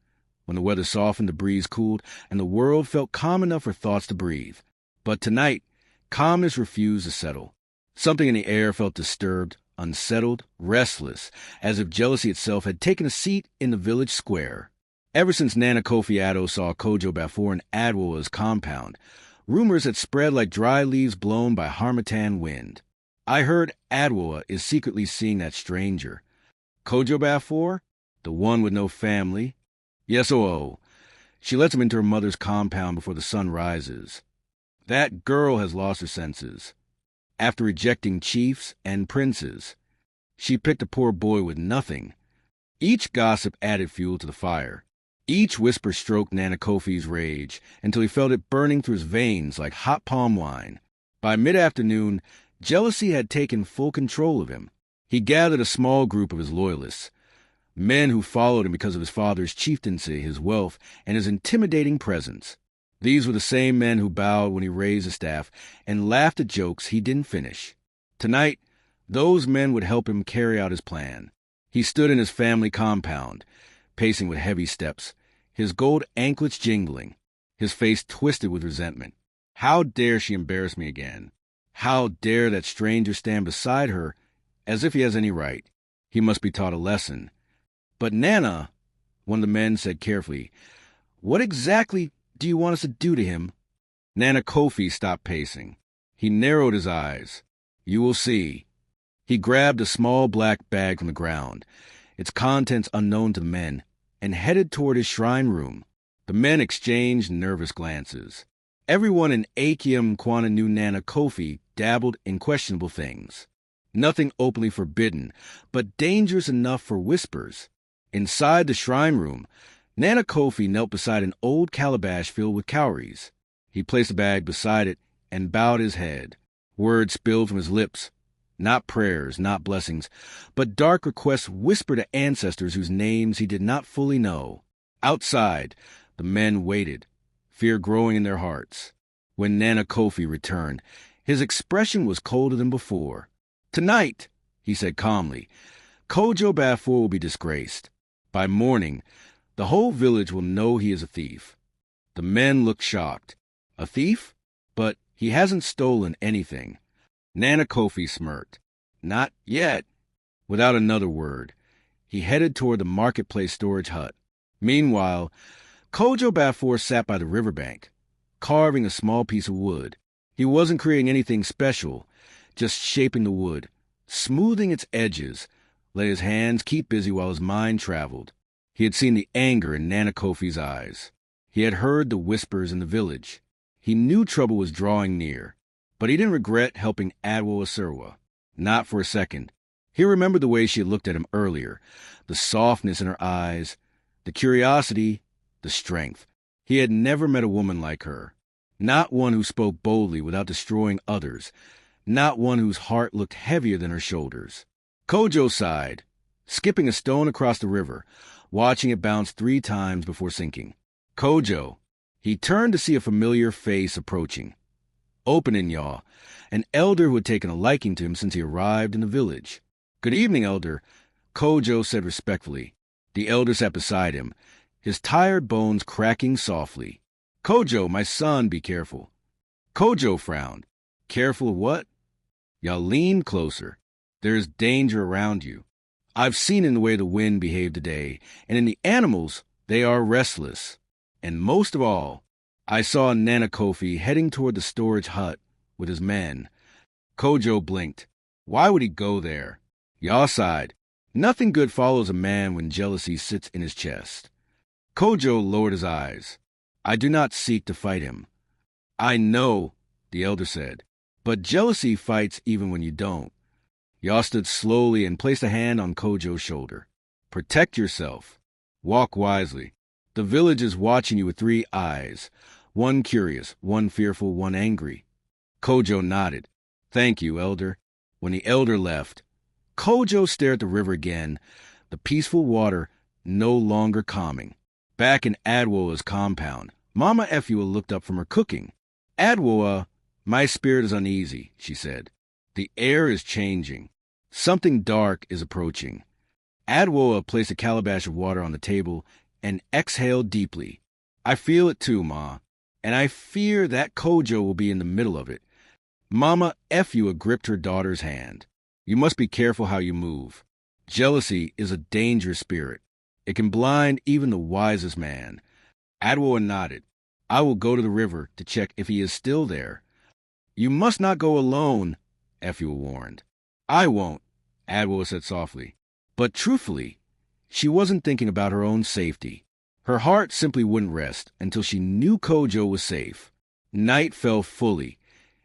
when the weather softened, the breeze cooled, and the world felt calm enough for thoughts to breathe. But tonight, calmness refused to settle. Something in the air felt disturbed, unsettled, restless, as if jealousy itself had taken a seat in the village square. Ever since Nana Kofi Addo saw Kojo Baffour in Adwoa's compound, rumors had spread like dry leaves blown by harmattan wind. "I heard Adwoa is secretly seeing that stranger." "Kojo Baffour? The one with no family?" "Yes, oh. She lets him into her mother's compound before the sun rises. That girl has lost her senses. After rejecting chiefs and princes, she picked a poor boy with nothing." Each gossip added fuel to the fire. Each whisper stroked Nana Kofi's rage until he felt it burning through his veins like hot palm wine. By mid-afternoon, jealousy had taken full control of him. He gathered a small group of his loyalists, men who followed him because of his father's chieftaincy, his wealth, and his intimidating presence. These were the same men who bowed when he raised his staff and laughed at jokes he didn't finish. Tonight, those men would help him carry out his plan. He stood in his family compound, pacing with heavy steps, his gold anklets jingling, his face twisted with resentment. How dare she embarrass me again? How dare that stranger stand beside her as if he has any right? He must be taught a lesson. "But Nana," one of the men said carefully, "what exactly do you want us to do to him?" Nana Kofi stopped pacing. He narrowed his eyes. "You will see." He grabbed a small black bag from the ground, its contents unknown to the men, and headed toward his shrine room. The men exchanged nervous glances. Everyone in Akyem Nkwanta knew Nana Kofi dabbled in questionable things. Nothing openly forbidden, but dangerous enough for whispers. Inside the shrine room, Nana Kofi knelt beside an old calabash filled with cowries. He placed the bag beside it and bowed his head. Words spilled from his lips. Not prayers, not blessings, but dark requests whispered to ancestors whose names he did not fully know. Outside, the men waited, fear growing in their hearts. When Nana Kofi returned, his expression was colder than before. "Tonight," he said calmly, "Kojo Baffour will be disgraced. By morning, the whole village will know he is a thief." The men looked shocked. A thief? But he hasn't stolen anything. Nana Kofi smirked. "Not yet." Without another word, he headed toward the marketplace storage hut. Meanwhile, Kojo Baffour sat by the riverbank, carving a small piece of wood. He wasn't creating anything special, just shaping the wood, smoothing its edges, let his hands keep busy while his mind traveled. He had seen the anger in Nana Kofi's eyes. He had heard the whispers in the village. He knew trouble was drawing near, but he didn't regret helping Adwoa Serwaa. Not for a second. He remembered the way she had looked at him earlier, the softness in her eyes, the curiosity, the strength. He had never met a woman like her. Not one who spoke boldly without destroying others. Not one whose heart looked heavier than her shoulders. Kojo sighed, skipping a stone across the river, watching it bounce 3 times before sinking. Kojo. He turned to see a familiar face approaching. Opening yaw, an elder who had taken a liking to him since he arrived in the village. "Good evening, elder," Kojo said respectfully. The elder sat beside him, his tired bones cracking softly. "Kojo, my son, be careful." Kojo frowned. "Careful of what?" "Y'all lean closer. There is danger around you. I've seen in the way the wind behaved today, and in the animals, they are restless. And most of all, I saw Nana Kofi heading toward the storage hut with his men." Kojo blinked. Why would he go there? Yaw sighed. Nothing good follows a man when jealousy sits in his chest. Kojo lowered his eyes. "I do not seek to fight him." "I know," the elder said, "but jealousy fights even when you don't." Yaw stood slowly and placed a hand on Kojo's shoulder. "Protect yourself. Walk wisely. The village is watching you with 3 eyes, one curious, one fearful, one angry." Kojo nodded. "Thank you, elder." When the elder left, Kojo stared at the river again, the peaceful water no longer calming. Back in Adwoa's compound, Mama Efua looked up from her cooking. "Adwoa, my spirit is uneasy," she said. "The air is changing. Something dark is approaching." Adwoa placed a calabash of water on the table and exhaled deeply. "I feel it too, Ma, and I fear that Kojo will be in the middle of it." Mama Efua gripped her daughter's hand. "You must be careful how you move. Jealousy is a dangerous spirit. It can blind even the wisest man." Adwoa nodded. "I will go to the river to check if he is still there." "You must not go alone," Efua warned. "I won't," Adwoa said softly. But truthfully, she wasn't thinking about her own safety. Her heart simply wouldn't rest until she knew Kojo was safe. Night fell fully,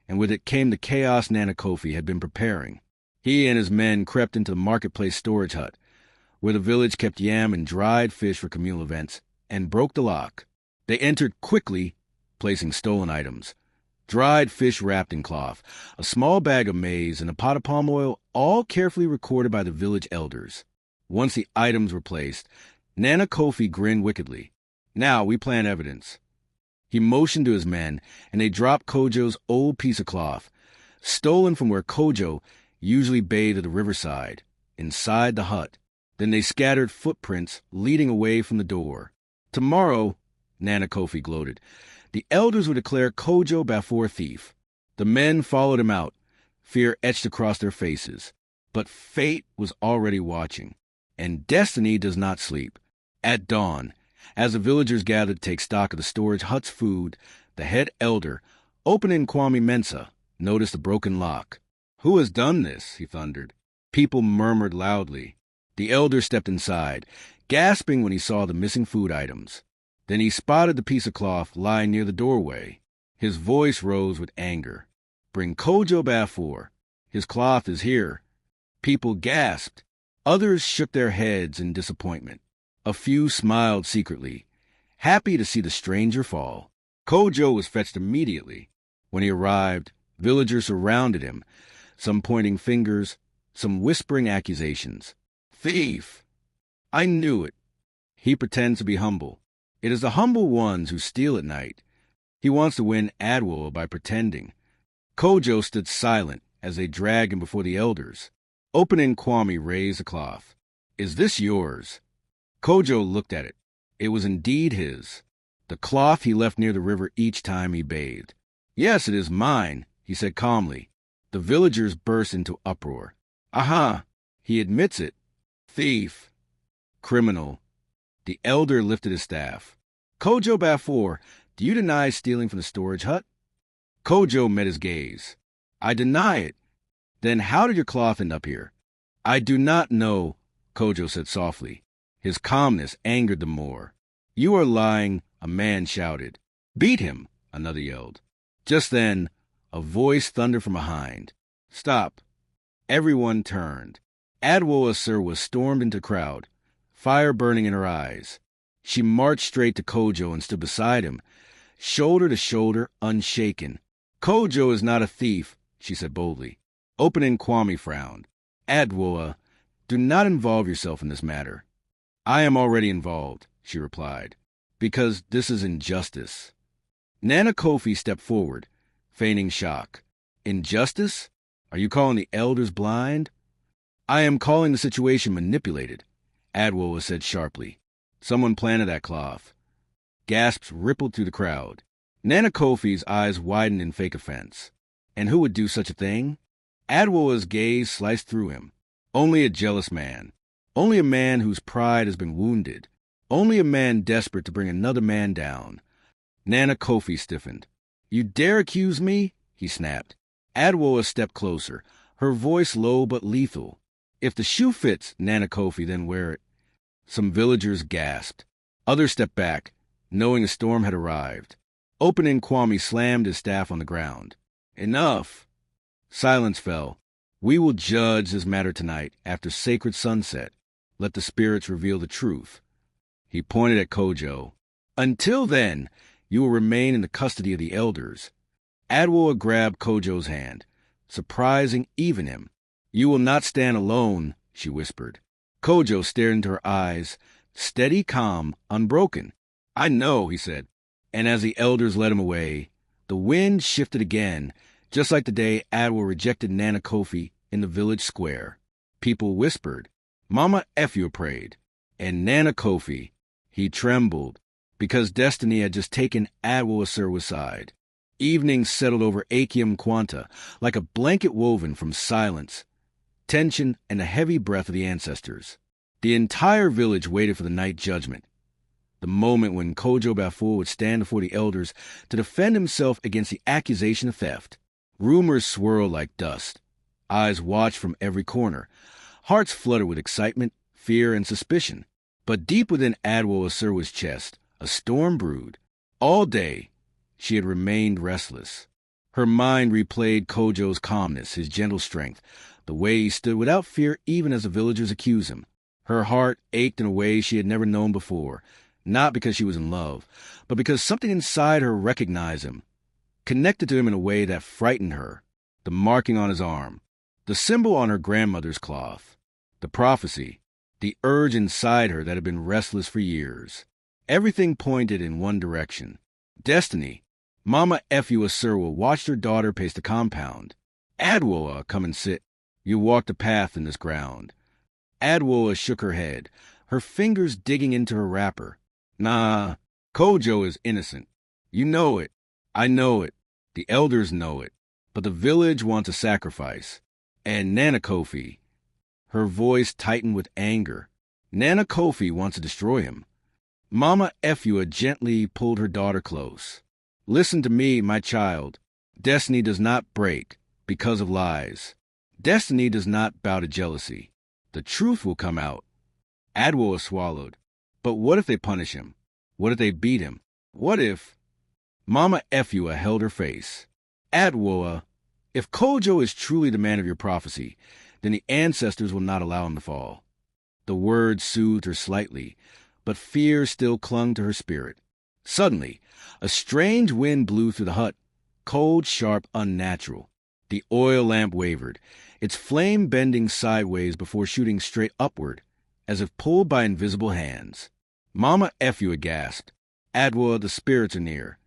and with it came the chaos Nana Kofi had been preparing. He and his men crept into the marketplace storage hut, where the village kept yam and dried fish for communal events, and broke the lock. They entered quickly, placing stolen items. Dried fish wrapped in cloth, a small bag of maize, and a pot of palm oil, all carefully recorded by the village elders. Once the items were placed, Nana Kofi grinned wickedly. "Now we plant evidence." He motioned to his men, and they dropped Kojo's old piece of cloth, stolen from where Kojo usually bathed at the riverside, inside the hut. Then they scattered footprints leading away from the door. "Tomorrow," Nana Kofi gloated, "the elders will declare Kojo Baffour thief." The men followed him out, fear etched across their faces. But fate was already watching, and destiny does not sleep. At dawn, as the villagers gathered to take stock of the storage hut's food, the head elder, opening Kwame Mensa, noticed a broken lock. "Who has done this?" he thundered. People murmured loudly. The elder stepped inside, gasping when he saw the missing food items. Then he spotted the piece of cloth lying near the doorway. His voice rose with anger. "Bring Kojo Baffour. His cloth is here." People gasped. Others shook their heads in disappointment. A few smiled secretly, happy to see the stranger fall. Kojo was fetched immediately. When he arrived, villagers surrounded him, some pointing fingers, some whispering accusations. "Thief! I knew it." He pretends to be humble. It is the humble ones who steal at night. He wants to win Adwoa by pretending. Kojo stood silent as they dragged him before the elders. Opening Nkwanta raised the cloth. "Is this yours?" Kojo looked at it. It was indeed his. The cloth he left near the river each time he bathed. "Yes, it is mine," he said calmly. The villagers burst into uproar. "Aha! He admits it. Thief. Criminal." The elder lifted his staff. "Kojo Baffour, do you deny stealing from the storage hut?" Kojo met his gaze. "I deny it." "Then how did your cloth end up here?" "I do not know," Kojo said softly. His calmness angered them more. "You are lying," a man shouted. "Beat him," another yelled. Just then, a voice thundered from behind. "Stop." Everyone turned. Adwoa Serwaa stormed into the crowd, fire burning in her eyes. She marched straight to Kojo and stood beside him, shoulder to shoulder, unshaken. "Kojo is not a thief," she said boldly. Opening Nkwanta frowned. "Adwoa, do not involve yourself in this matter." "I am already involved," she replied, "because this is injustice." Nana Kofi stepped forward, feigning shock. "Injustice? Are you calling the elders blind?" "I am calling the situation manipulated," Adwoa said sharply. "Someone planted that cloth." Gasps rippled through the crowd. Nana Kofi's eyes widened in fake offense. And who would do such a thing? Adwoa's gaze sliced through him. Only a jealous man. Only a man whose pride has been wounded. Only a man desperate to bring another man down. Nana Kofi stiffened. "You dare accuse me?" he snapped. Adwoa stepped closer, her voice low but lethal. "If the shoe fits, Nana Kofi, then wear it." Some villagers gasped. Others stepped back, knowing a storm had arrived. Opening Nkwanta slammed his staff on the ground. "Enough!" Silence fell. "We will judge this matter tonight, after sacred sunset. Let the spirits reveal the truth." He pointed at Kojo. "Until then, you will remain in the custody of the elders." Adwoa grabbed Kojo's hand, surprising even him. "You will not stand alone," she whispered. Kojo stared into her eyes, steady, calm, unbroken. "I know," he said. And as the elders led him away, the wind shifted again, just like the day Adwoa rejected Nana Kofi in the village square. People whispered. Mama Efua prayed. And Nana Kofi, he trembled, because destiny had just taken Adwoa Serwaa's side. Evening settled over Akyem Nkwanta like a blanket woven from silence, tension, and the heavy breath of the ancestors. The entire village waited for the night judgment, the moment when Kojo Baffour would stand before the elders to defend himself against the accusation of theft. Rumors swirled like dust. Eyes watched from every corner. Hearts fluttered with excitement, fear, and suspicion. But deep within Adwoa Serwaa's chest, a storm brewed. All day, she had remained restless. Her mind replayed Kojo's calmness, his gentle strength, the way he stood without fear even as the villagers accused him. Her heart ached in a way she had never known before, not because she was in love, but because something inside her recognized him, connected to him in a way that frightened her. The marking on his arm, the symbol on her grandmother's cloth, the prophecy, the urge inside her that had been restless for years. Everything pointed in one direction. Destiny. Mama Efua Serwaa watched her daughter pace the compound. "Adwoa, come and sit. You walked a path in this ground." Adwoa shook her head, her fingers digging into her wrapper. "Nah, Kojo is innocent. You know it. I know it. The elders know it. But the village wants a sacrifice. And Nana Kofi." Her voice tightened with anger. "Nana Kofi wants to destroy him." Mama Efua gently pulled her daughter close. "Listen to me, my child. Destiny does not break because of lies. Destiny does not bow to jealousy. The truth will come out. Adwoa swallowed. But what if they punish him? What if they beat him? What if... Mama Efua held her face. Adwoa, if Kojo is truly the man of your prophecy, then the ancestors will not allow him to fall. The words soothed her slightly, but fear still clung to her spirit. Suddenly, a strange wind blew through the hut, cold, sharp, unnatural. The oil lamp wavered, its flame bending sideways before shooting straight upward, as if pulled by invisible hands. Mama Efua gasped. Adwoa, the spirits are near.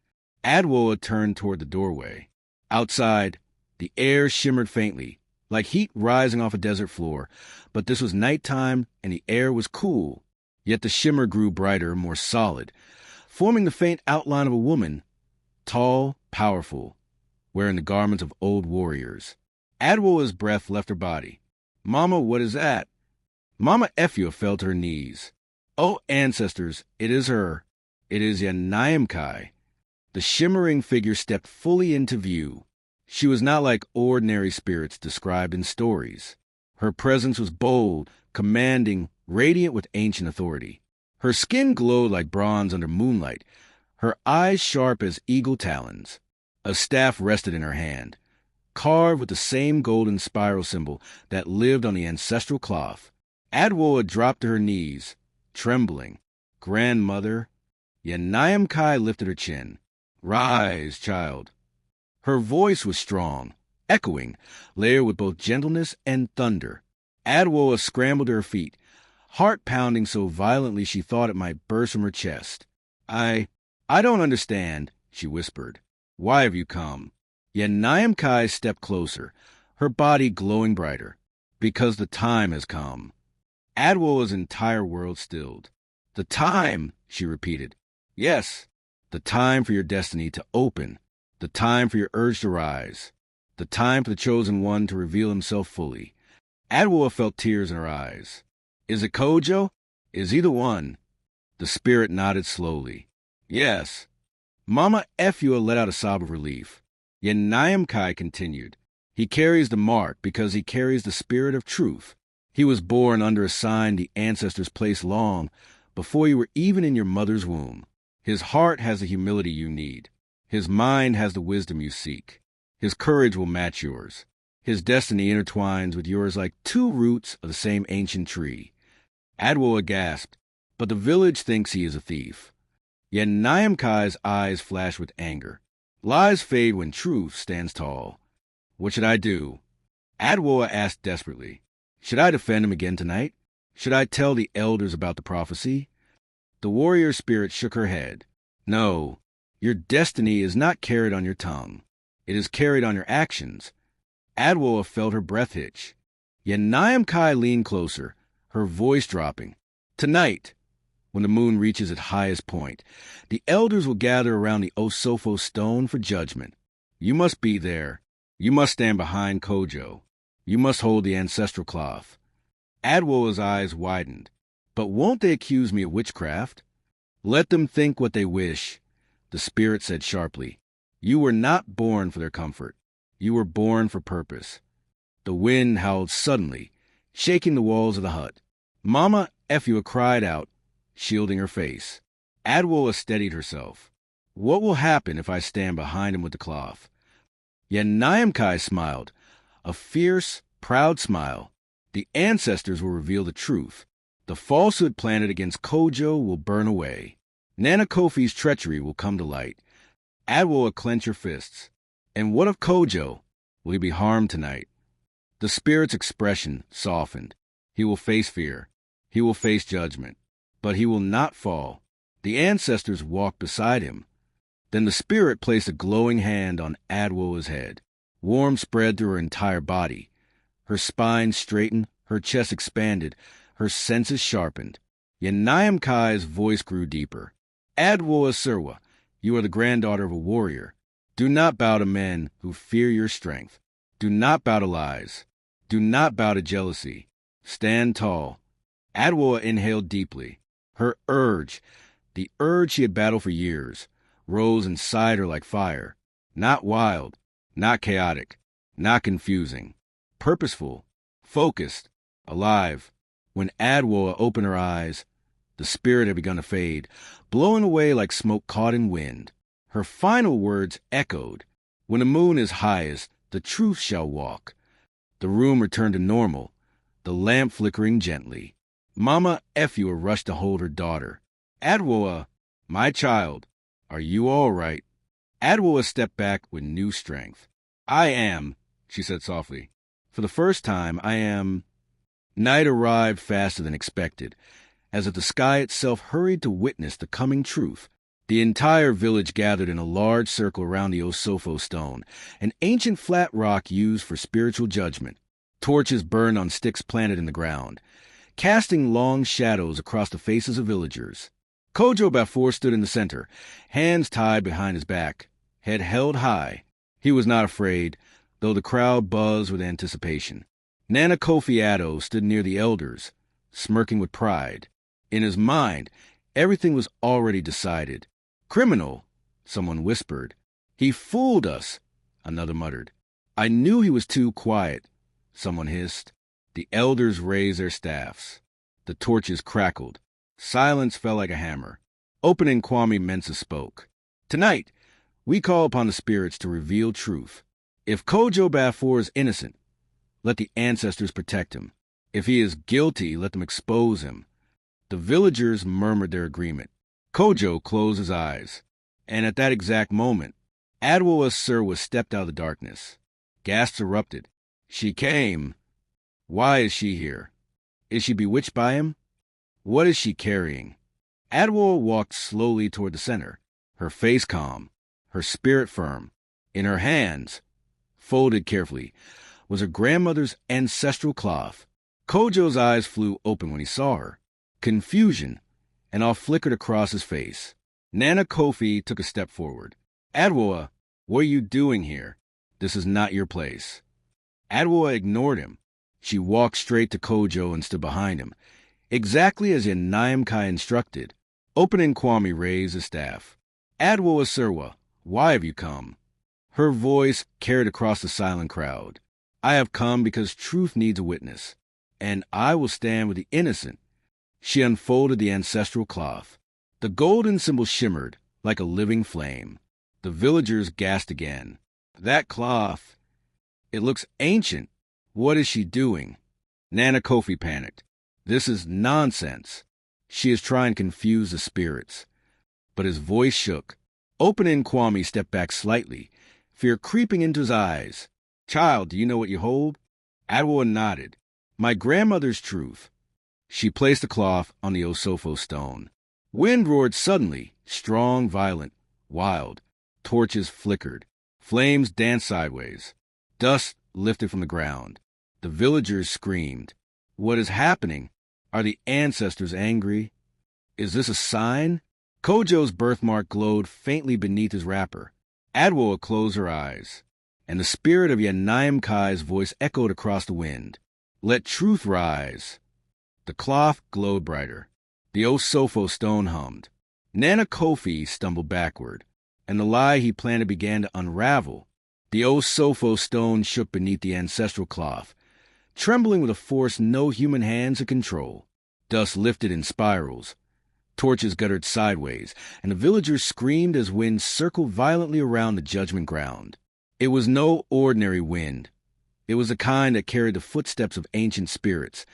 Adwoa turned toward the doorway. Outside, the air shimmered faintly, like heat rising off a desert floor, but this was nighttime and the air was cool. Yet the shimmer grew brighter, more solid, forming the faint outline of a woman, tall, powerful, wearing the garments of old warriors. Adwoa's breath left her body. Mama, what is that? Mama Efua fell to her knees. Oh, ancestors, it is her. It is Yanayamkai. The shimmering figure stepped fully into view. She was not like ordinary spirits described in stories. Her presence was bold, commanding, radiant with ancient authority. Her skin glowed like bronze under moonlight, her eyes sharp as eagle talons. A staff rested in her hand, carved with the same golden spiral symbol that lived on the ancestral cloth. Adwoa dropped to her knees, trembling. Grandmother. Yanayamkai lifted her chin. Rise, child. Her voice was strong, echoing, layered with both gentleness and thunder. Adwoa scrambled to her feet, heart pounding so violently she thought it might burst from her chest. I don't understand, she whispered. Why have you come? Yanayamkai stepped closer, her body glowing brighter. Because the time has come. Adwoa's entire world stilled. The time, she repeated. Yes, the time for your destiny to open. The time for your urge to rise. The time for the chosen one to reveal himself fully. Adwoa felt tears in her eyes. Is it Kojo? Is he the one? The spirit nodded slowly. Yes. Mama Efua let out a sob of relief. Yanayamkai continued. He carries the mark because he carries the spirit of truth. He was born under a sign the ancestors placed long before you were even in your mother's womb. His heart has the humility you need. His mind has the wisdom you seek. His courage will match yours. His destiny intertwines with yours like two roots of the same ancient tree. Adwoa gasped, but the village thinks he is a thief. Yet Nyamkai's eyes flash with anger. Lies fade when truth stands tall. What should I do? Adwoa asked desperately. Should I defend him again tonight? Should I tell the elders about the prophecy? The warrior spirit shook her head. No, your destiny is not carried on your tongue. It is carried on your actions. Adwoa felt her breath hitch. Yet Nyamkai leaned closer, her voice dropping. Tonight, when the moon reaches its highest point, the elders will gather around the Osofo stone for judgment. You must be there. You must stand behind Kojo. You must hold the ancestral cloth. Adwoa's eyes widened. But won't they accuse me of witchcraft? Let them think what they wish, the spirit said sharply. You were not born for their comfort. You were born for purpose. The wind howled suddenly, shaking the walls of the hut. Mama Efua cried out, shielding her face. Adwoa steadied herself. What will happen if I stand behind him with the cloth? Yet Nyamkai smiled, a fierce, proud smile. The ancestors will reveal the truth. The falsehood planted against Kojo will burn away. Nana Kofi's treachery will come to light. Adwoa clenched her fists. And what of Kojo? Will he be harmed tonight? The spirit's expression softened. He will face fear. He will face judgment. But he will not fall. The ancestors walked beside him. Then the spirit placed a glowing hand on Adwoa's head. Warmth spread through her entire body. Her spine straightened, her chest expanded, her senses sharpened. Yet Nyamkai's voice grew deeper. Adwoa Serwaa, you are the granddaughter of a warrior. Do not bow to men who fear your strength. Do not bow to lies. Do not bow to jealousy. Stand tall. Adwoa inhaled deeply. Her urge, the urge she had battled for years, rose inside her like fire. Not wild, not chaotic, not confusing. purposeful, focused, alive. When Adwoa opened her eyes, the spirit had begun to fade, blowing away like smoke caught in wind. Her final words echoed, "When the moon is highest, the truth shall walk." The room returned to normal, the lamp flickering gently. Mama Efua rushed to hold her daughter. "Adwoa, my child, are you all right?" Adwoa stepped back with new strength. "I am," she said softly. "For the first time, I am." Night arrived faster than expected, as if the sky itself hurried to witness the coming truth. The entire village gathered in a large circle around the Osofo stone, an ancient flat rock used for spiritual judgment. Torches burned on sticks planted in the ground, casting long shadows across the faces of villagers. Kojo Baffour stood in the center, hands tied behind his back, head held high. He was not afraid, though the crowd buzzed with anticipation. Nana Kofi Addo stood near the elders, smirking with pride. In his mind, everything was already decided. "Criminal," someone whispered. "He fooled us," another muttered. "I knew he was too quiet," someone hissed. The elders raised their staffs. The torches crackled. Silence fell like a hammer. Opening Kwame Mensah spoke. "Tonight, we call upon the spirits to reveal truth. If Kojo Baffour is innocent, let the ancestors protect him. If he is guilty, let them expose him." The villagers murmured their agreement. Kojo closed his eyes, and at that exact moment, Adwoa Serwaa stepped out of the darkness. Gasps erupted. "She came. Why is she here? Is she bewitched by him? What is she carrying?" Adwoa walked slowly toward the center, her face calm, her spirit firm. In her hands, folded carefully, was her grandmother's ancestral cloth. Kojo's eyes flew open when he saw her. Confusion and awe flickered across his face. Nana Kofi took a step forward. "Adwoa, what are you doing here? This is not your place." Adwoa ignored him. She walked straight to Kojo and stood behind him, exactly as Yanayamkai instructed. Opening Kwame raised his staff. "Adwoa Serwaa, why have you come?" Her voice carried across the silent crowd. "I have come because truth needs a witness, and I will stand with the innocent." She unfolded the ancestral cloth. The golden symbol shimmered like a living flame. The villagers gasped again. "That cloth, it looks ancient. What is she doing?" Nana Kofi panicked. "This is nonsense. She is trying to confuse the spirits." But his voice shook. Opening Kwame stepped back slightly, fear creeping into his eyes. "Child, do you know what you hold?" Adwoa nodded. "My grandmother's truth." She placed the cloth on the Osofo stone. Wind roared suddenly, strong, violent, wild. Torches flickered. Flames danced sideways. Dust lifted from the ground. The villagers screamed. "What is happening? Are the ancestors angry? Is this a sign?" Kojo's birthmark glowed faintly beneath his wrapper. Adwoa closed her eyes, and the spirit of Yanayamkai's voice echoed across the wind. "Let truth rise." The cloth glowed brighter. The Osofo stone hummed. Nana Kofi stumbled backward, and the lie he planted began to unravel. The Osofo stone shook beneath the ancestral cloth, trembling with a force no human hands could control. Dust lifted in spirals. Torches guttered sideways, and the villagers screamed as wind circled violently around the judgment ground. It was no ordinary wind. It was the kind that carried the footsteps of ancient spirits,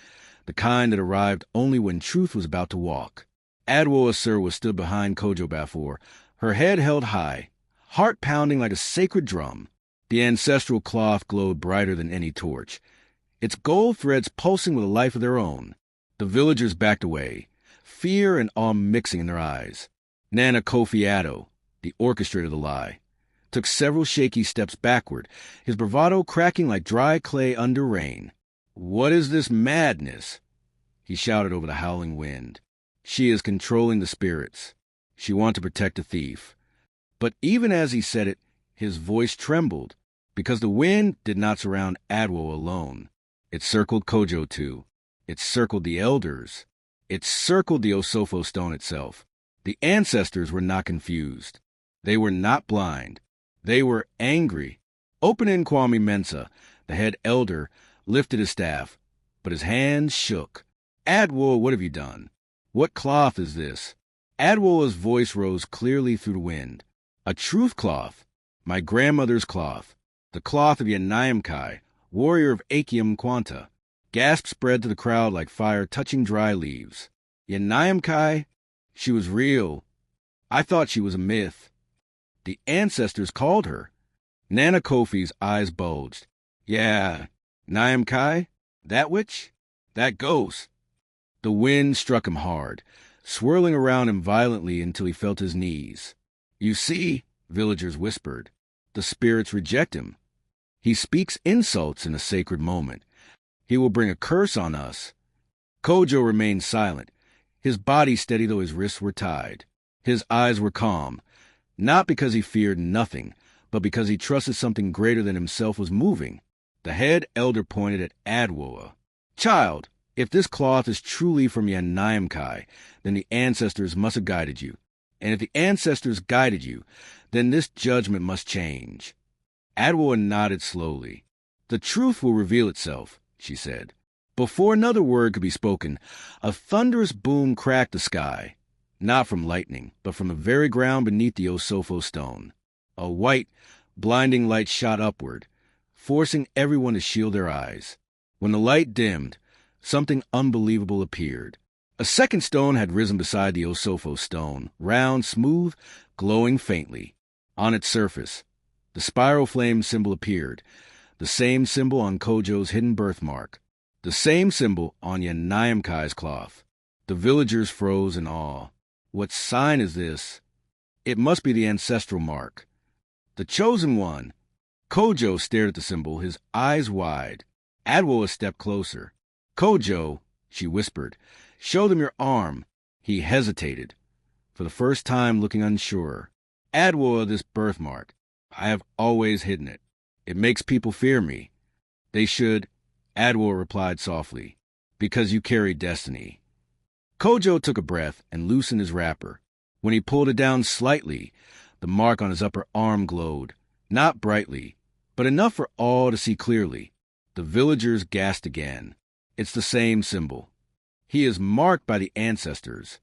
the kind that arrived only when truth was about to walk. Adwoa Serwaa stood behind Kojo Baffour, her head held high, heart pounding like a sacred drum. The ancestral cloth glowed brighter than any torch, its gold threads pulsing with a life of their own. The villagers backed away, fear and awe mixing in their eyes. Nana Kofi Addo, the orchestrator of the lie, took several shaky steps backward, his bravado cracking like dry clay under rain. "What is this madness?" he shouted over the howling wind. "She is controlling the spirits. She wants to protect the thief." But even as he said it, his voice trembled, because the wind did not surround Adwoa alone. It circled Kojo too. It circled the elders. It circled the Osofo stone itself. The ancestors were not confused. They were not blind. They were angry. Opening Kwame Mensah, the head elder, lifted his staff, but his hands shook. Adwoa, what have you done? What cloth is this? Adwoa's voice rose clearly through the wind. A truth cloth, my grandmother's cloth, the cloth of Nkwanta, warrior of Akyem Nkwanta. Gasps spread to the crowd like fire touching dry leaves. Nkwanta? She was real. I thought she was a myth. The ancestors called her. Nana Kofi's eyes bulged. Yeah, Nkwanta? That witch? That ghost? The wind struck him hard, swirling around him violently until he felt his knees. You see, villagers whispered, the spirits reject him. He speaks insults in a sacred moment. He will bring a curse on us. Kojo remained silent, his body steady though his wrists were tied. His eyes were calm, not because he feared nothing, but because he trusted something greater than himself was moving. The head elder pointed at Adwoa. Child, if this cloth is truly from Nkwanta, then the ancestors must have guided you. And if the ancestors guided you, then this judgment must change. Adwoa nodded slowly. The truth will reveal itself, she said. Before another word could be spoken, a thunderous boom cracked the sky, not from lightning, but from the very ground beneath the Osofo stone. A white, blinding light shot upward, forcing everyone to shield their eyes. When the light dimmed, something unbelievable appeared. A second stone had risen beside the Osofo stone, round, smooth, glowing faintly. On its surface, the spiral flame symbol appeared, the same symbol on Kojo's hidden birthmark, the same symbol on Nkwanta's cloth. The villagers froze in awe. What sign is this? It must be the ancestral mark. The chosen one. Kojo stared at the symbol, his eyes wide. Adwoa stepped closer. Kojo, she whispered, show them your arm. He hesitated, for the first time looking unsure. Adwoa, this birthmark. I have always hidden it. It makes people fear me. They should, Adwoa replied softly, because you carry destiny. Kojo took a breath and loosened his wrapper. When he pulled it down slightly, the mark on his upper arm glowed, not brightly, but enough for all to see clearly. The villagers gasped again. It's the same symbol. He is marked by the ancestors.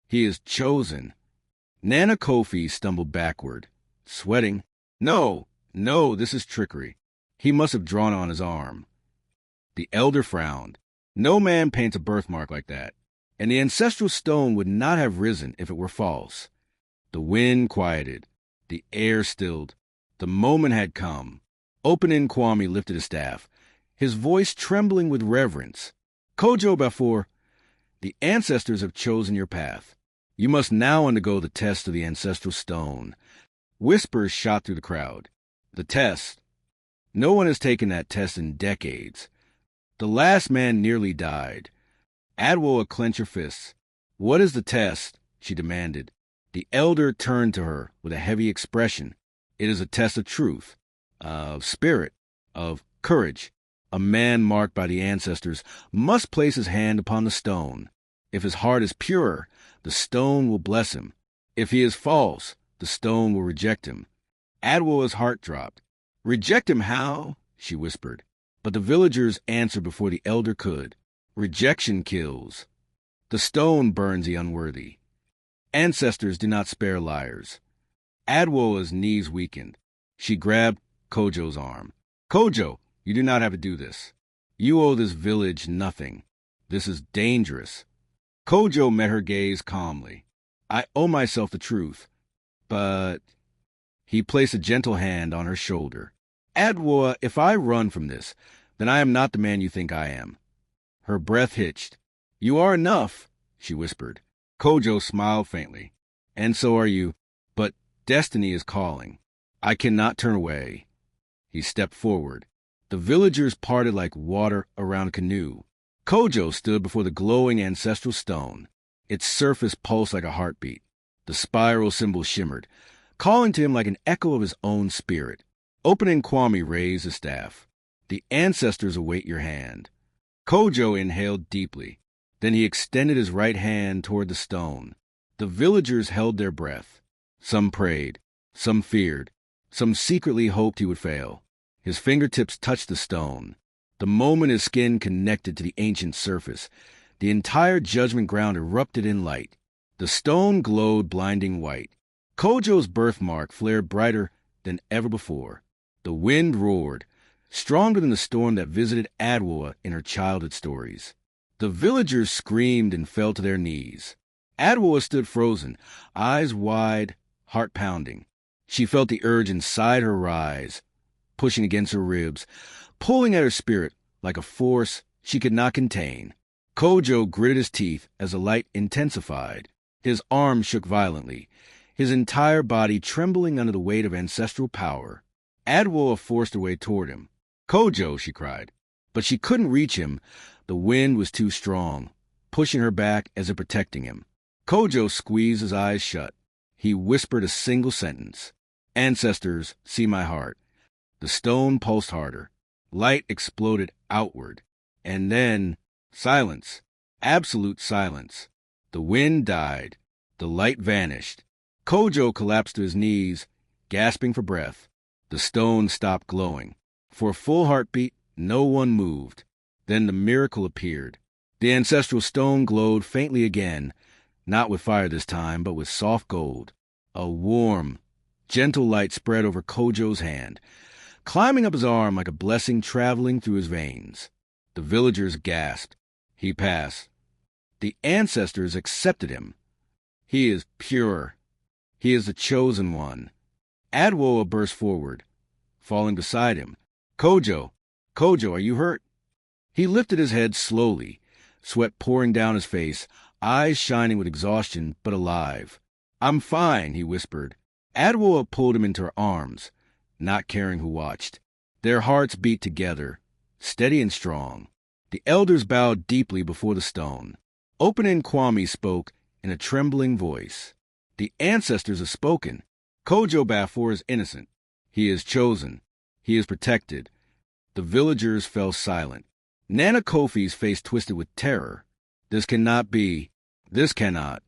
He is chosen. Nana Kofi stumbled backward, sweating. No, this is trickery. He must have drawn on his arm. The elder frowned. No man paints a birthmark like that, and the ancestral stone would not have risen if it were false. The wind quieted. The air stilled. The moment had come. Open Nkwame lifted his staff, his voice trembling with reverence. Kojo Baffour, the ancestors have chosen your path. You must now undergo the test of the ancestral stone. Whispers shot through the crowd. The test. No one has taken that test in decades. The last man nearly died. Adwoa clenched her fists. What is the test? She demanded. The elder turned to her with a heavy expression. It is a test of truth, of spirit, of courage. A man marked by the ancestors must place his hand upon the stone. If his heart is pure, the stone will bless him. If he is false, the stone will reject him. Adwoa's heart dropped. Reject him how? She whispered. But the villagers answered before the elder could. Rejection kills. The stone burns the unworthy. Ancestors do not spare liars. Adwoa's knees weakened. She grabbed Kojo's arm. Kojo, you do not have to do this. You owe this village nothing. This is dangerous. Kojo met her gaze calmly. I owe myself the truth. But... He placed a gentle hand on her shoulder. Adwoa, if I run from this, then I am not the man you think I am. Her breath hitched. You are enough, she whispered. Kojo smiled faintly. And so are you. But destiny is calling. I cannot turn away. He stepped forward. The villagers parted like water around a canoe. Kojo stood before the glowing ancestral stone. Its surface pulsed like a heartbeat. The spiral symbol shimmered, calling to him like an echo of his own spirit. Open Nkwame raised his staff. The ancestors await your hand. Kojo inhaled deeply. Then he extended his right hand toward the stone. The villagers held their breath. Some prayed. Some feared. Some secretly hoped he would fail. His fingertips touched the stone. The moment his skin connected to the ancient surface, the entire judgment ground erupted in light. The stone glowed blinding white. Kojo's birthmark flared brighter than ever before. The wind roared, stronger than the storm that visited Adwoa in her childhood stories. The villagers screamed and fell to their knees. Adwoa stood frozen, eyes wide, heart pounding. She felt the urge inside her rise, pushing against her ribs, pulling at her spirit like a force she could not contain. Kojo gritted his teeth as the light intensified. His arms shook violently, his entire body trembling under the weight of ancestral power. Adwoa forced her way toward him. "Kojo," she cried. But she couldn't reach him. The wind was too strong, pushing her back as if protecting him. Kojo squeezed his eyes shut. He whispered a single sentence. "Ancestors, see my heart." The stone pulsed harder. Light exploded outward. And then silence. Absolute silence. The wind died. The light vanished. Kojo collapsed to his knees, gasping for breath. The stone stopped glowing. For a full heartbeat, no one moved. Then the miracle appeared. The ancestral stone glowed faintly again, not with fire this time, but with soft gold. A warm, gentle light spread over Kojo's hand, climbing up his arm like a blessing traveling through his veins. The villagers gasped. He passed. The ancestors accepted him. He is pure. He is the chosen one. Adwoa burst forward, falling beside him. "Kojo, Kojo, are you hurt?" He lifted his head slowly, sweat pouring down his face, eyes shining with exhaustion but alive. "I'm fine," he whispered. Adwoa pulled him into her arms, not caring who watched. Their hearts beat together, steady and strong. The elders bowed deeply before the stone. Opening Kwame spoke in a trembling voice. "The ancestors have spoken. Kojo Baffour is innocent. He is chosen. He is protected." The villagers fell silent. Nana Kofi's face twisted with terror. "This cannot be. This cannot."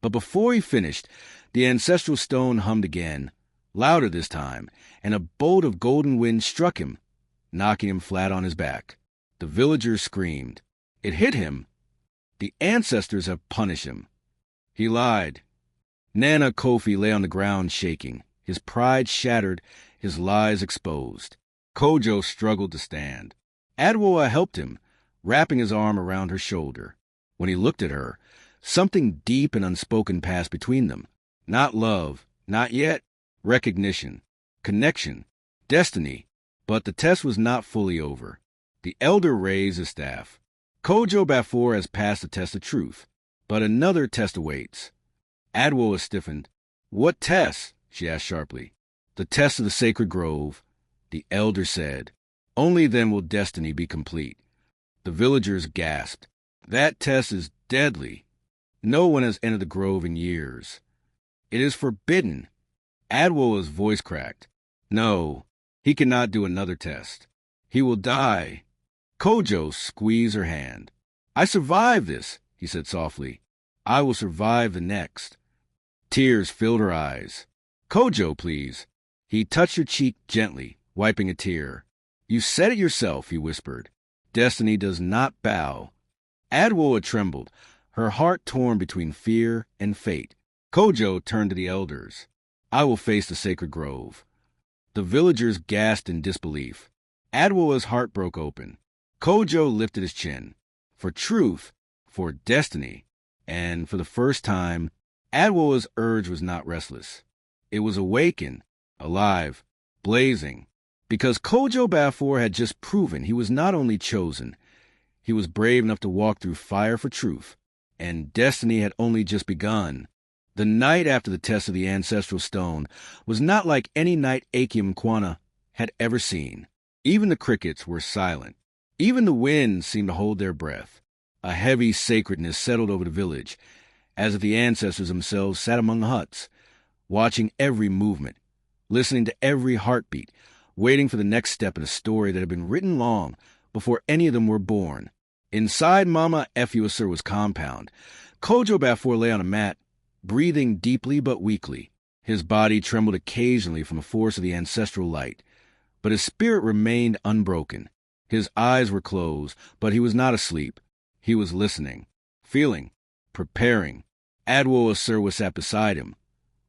But before he finished, the ancestral stone hummed again, louder this time, and a bolt of golden wind struck him, knocking him flat on his back. The villagers screamed. It hit him. The ancestors have punished him. He lied. Nana Kofi lay on the ground shaking, his pride shattered, his lies exposed. Kojo struggled to stand. Adwoa helped him, wrapping his arm around her shoulder. When he looked at her, something deep and unspoken passed between them. Not love, not yet. Recognition, connection, destiny. But the test was not fully over. The elder raised his staff. "Kojo Baffour has passed the test of truth, but another test awaits." Adwoa stiffened. "What test?" she asked sharply. "The test of the sacred grove," the elder said. "Only then will destiny be complete." The villagers gasped. "That test is deadly. No one has entered the grove in years. It is forbidden." Adwoa's voice cracked. "No, he cannot do another test. He will die." Kojo squeezed her hand. "I survived this," he said softly. "I will survive the next." Tears filled her eyes. "Kojo, please." He touched her cheek gently, wiping a tear. "You said it yourself," he whispered. "Destiny does not bow." Adwoa trembled, her heart torn between fear and fate. Kojo turned to the elders. "I will face the sacred grove." The villagers gasped in disbelief. Adwoa's heart broke open. Kojo lifted his chin. For truth, for destiny, and for the first time, Adwoa's urge was not restless. It was awakened, alive, blazing, because Kojo Baffour had just proven he was not only chosen, he was brave enough to walk through fire for truth, and destiny had only just begun. The night after the test of the ancestral stone was not like any night Akyem Nkwanta had ever seen. Even the crickets were silent. Even the winds seemed to hold their breath. A heavy sacredness settled over the village, as if the ancestors themselves sat among the huts, watching every movement, listening to every heartbeat, waiting for the next step in a story that had been written long before any of them were born. Inside Mama Adwoa Serwaa's compound, Kojo Baffour lay on a mat, breathing deeply but weakly. His body trembled occasionally from the force of the ancestral light, but his spirit remained unbroken. His eyes were closed, but he was not asleep. He was listening, feeling, preparing. Adwoa Serwaa sat beside him,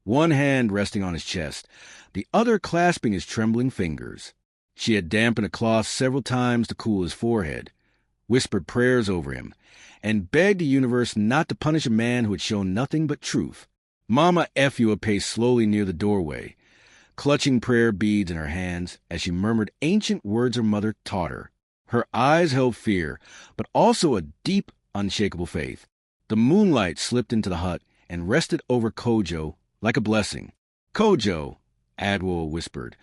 one hand resting on his chest, the other clasping his trembling fingers. She had dampened a cloth several times to cool his forehead, whispered prayers over him, and begged the universe not to punish a man who had shown nothing but truth. Mama Efua paced slowly near the doorway, clutching prayer beads in her hands as she murmured ancient words her mother taught her. Her eyes held fear, but also a deep, unshakable faith. The moonlight slipped into the hut and rested over Kojo like a blessing. "Kojo," Adwoa whispered,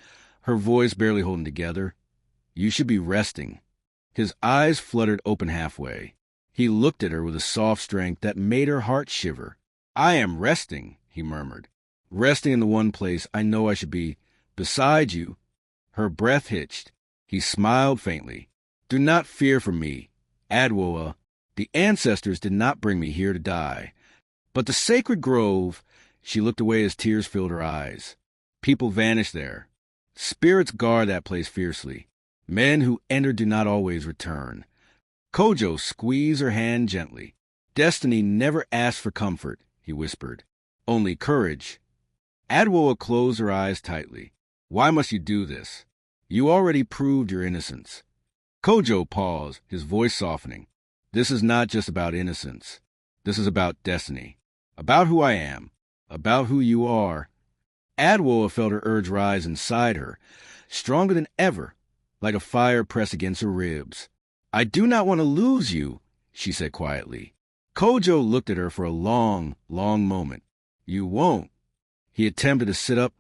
her voice barely holding together, "you should be resting." His eyes fluttered open halfway. He looked at her with a soft strength that made her heart shiver. "I am resting," he murmured. "Resting in the one place I know I should be, beside you." Her breath hitched. He smiled faintly. "Do not fear for me, Adwoa. The ancestors did not bring me here to die. But the sacred grove," she looked away as tears filled her eyes. "People vanish there. Spirits guard that place fiercely. Men who enter do not always return." Kojo squeezed her hand gently. "Destiny never asked for comfort," he whispered. "Only courage." Adwoa closed her eyes tightly. "Why must you do this? You already proved your innocence." Kojo paused, his voice softening. "This is not just about innocence. This is about destiny. About who I am. About who you are." Adwoa felt her urge rise inside her, stronger than ever, like a fire pressed against her ribs. "I do not want to lose you," she said quietly. Kojo looked at her for a long, long moment. "You won't." He attempted to sit up,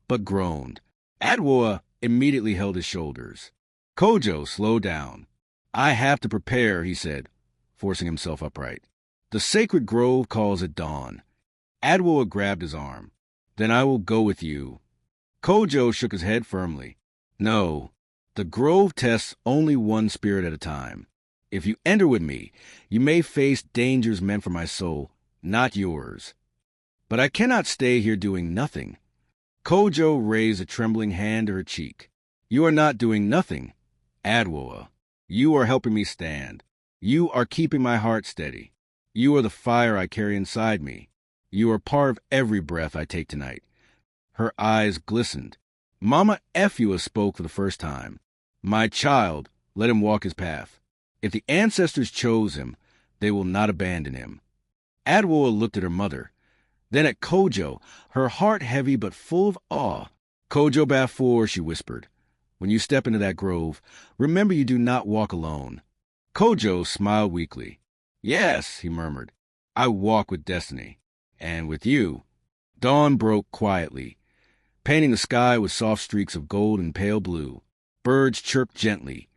but groaned. Adwoa immediately held his shoulders. "Kojo, slow down." "I have to prepare," he said, forcing himself upright. "The sacred grove calls at dawn." Adwoa grabbed his arm. "Then I will go with you." Kojo shook his head firmly. "No, the grove tests only one spirit at a time. If you enter with me, you may face dangers meant for my soul, not yours." "But I cannot stay here doing nothing." Kojo raised a trembling hand to her cheek. "You are not doing nothing, Adwoa. You are helping me stand. You are keeping my heart steady. You are the fire I carry inside me. You are part of every breath I take tonight." Her eyes glistened. Mama Efua spoke for the first time. "My child, let him walk his path. If the ancestors chose him, they will not abandon him." Adwoa looked at her mother, then at Kojo, her heart heavy but full of awe. "Kojo Baffour," she whispered, "when you step into that grove, remember you do not walk alone." Kojo smiled weakly. "Yes," he murmured, "I walk with destiny. And with you." Dawn broke quietly, painting the sky with soft streaks of gold and pale blue. Birds chirped gently,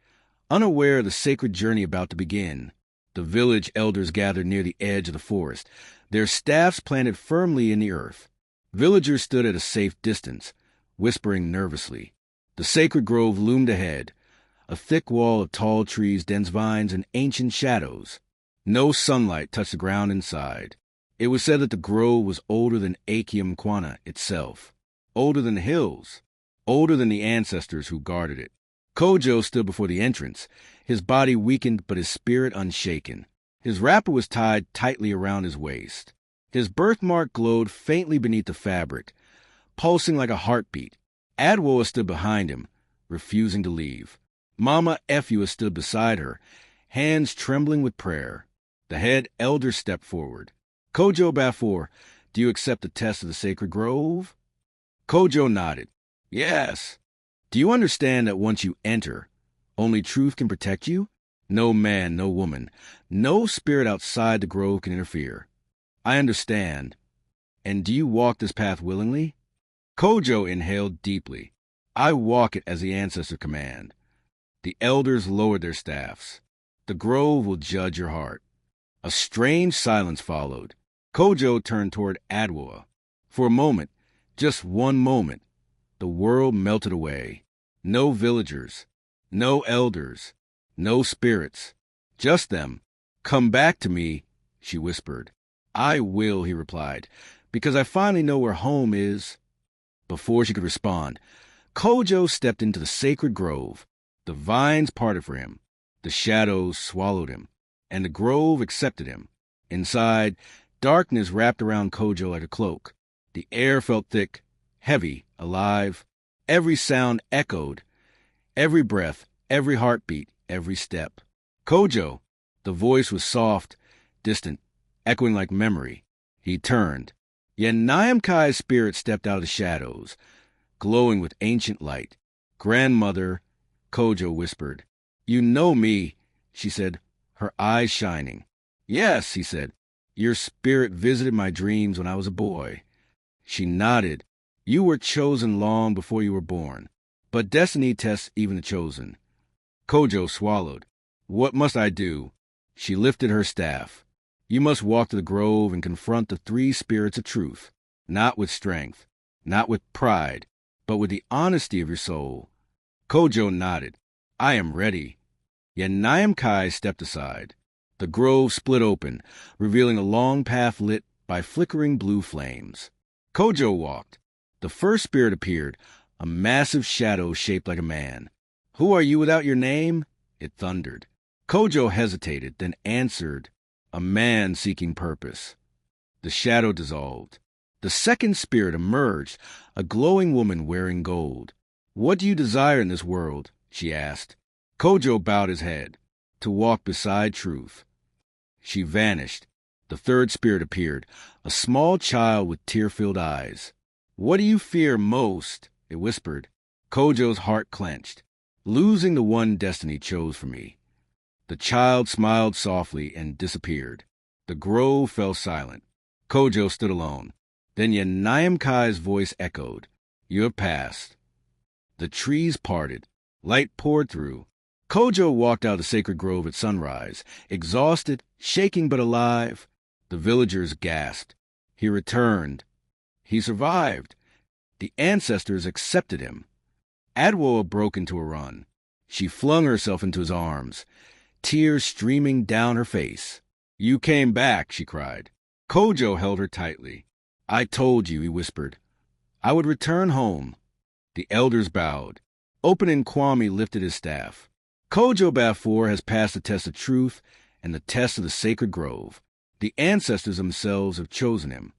unaware of the sacred journey about to begin. The village elders gathered near the edge of the forest, their staffs planted firmly in the earth. Villagers stood at a safe distance, whispering nervously. The sacred grove loomed ahead, a thick wall of tall trees, dense vines, and ancient shadows. No sunlight touched the ground inside. It was said that the grove was older than Akyem Nkwanta itself, older than the hills, older than the ancestors who guarded it. Kojo stood before the entrance, his body weakened but his spirit unshaken. His wrapper was tied tightly around his waist. His birthmark glowed faintly beneath the fabric, pulsing like a heartbeat. Adwoa stood behind him, refusing to leave. Mama Efua stood beside her, hands trembling with prayer. The head elder stepped forward. "Kojo Baffour, do you accept the test of the sacred grove?" Kojo nodded. "Yes." "Do you understand that once you enter, only truth can protect you? No man, no woman, no spirit outside the grove can interfere." "I understand." "And do you walk this path willingly?" Kojo inhaled deeply. "I walk it as the ancestors command." The elders lowered their staffs. "The grove will judge your heart." A strange silence followed. Kojo turned toward Adwoa. For a moment, just one moment, the world melted away. No villagers, no elders, no spirits, just them. "Come back to me," she whispered. "I will," he replied, "because I finally know where home is." Before she could respond, Kojo stepped into the sacred grove. The vines parted for him, the shadows swallowed him, and the grove accepted him. Inside, darkness wrapped around Kojo like a cloak. The air felt thick, heavy, alive. Every sound echoed, every breath, every heartbeat, every step. Kojo! The voice was soft, distant, echoing like memory. He turned. Nyamkai's spirit stepped out of the shadows, glowing with ancient light. "Grandmother," Kojo whispered. "You know me," she said, her eyes shining. "Yes," he said. "Your spirit visited my dreams when I was a boy." She nodded. "You were chosen long before you were born. But destiny tests even the chosen." Kojo swallowed. "What must I do?" She lifted her staff. "You must walk to the grove and confront the three spirits of truth, not with strength, not with pride, but with the honesty of your soul." Kojo nodded. "I am ready." Nyamkai stepped aside. The grove split open, revealing a long path lit by flickering blue flames. Kojo walked. The first spirit appeared, a massive shadow shaped like a man. "Who are you without your name?" it thundered. Kojo hesitated, then answered, "A man seeking purpose." The shadow dissolved. The second spirit emerged, a glowing woman wearing gold. "What do you desire in this world?" she asked. Kojo bowed his head. "To walk beside truth." She vanished. The third spirit appeared, a small child with tear-filled eyes. "What do you fear most?" it whispered. Kojo's heart clenched. "Losing the one destiny chose for me." The child smiled softly and disappeared. The grove fell silent. Kojo stood alone. Then Nyamkai's voice echoed. "You have passed." The trees parted. Light poured through. Kojo walked out of the sacred grove at sunrise, exhausted, shaking but alive. The villagers gasped. He returned. He survived. The ancestors accepted him. Adwoa broke into a run. She flung herself into his arms, tears streaming down her face. "You came back," she cried. Kojo held her tightly. "I told you," he whispered. "I would return home." The elders bowed. Opening Kwame lifted his staff. Kojo Baffour has passed the test of truth and the test of the sacred grove. The ancestors themselves have chosen him.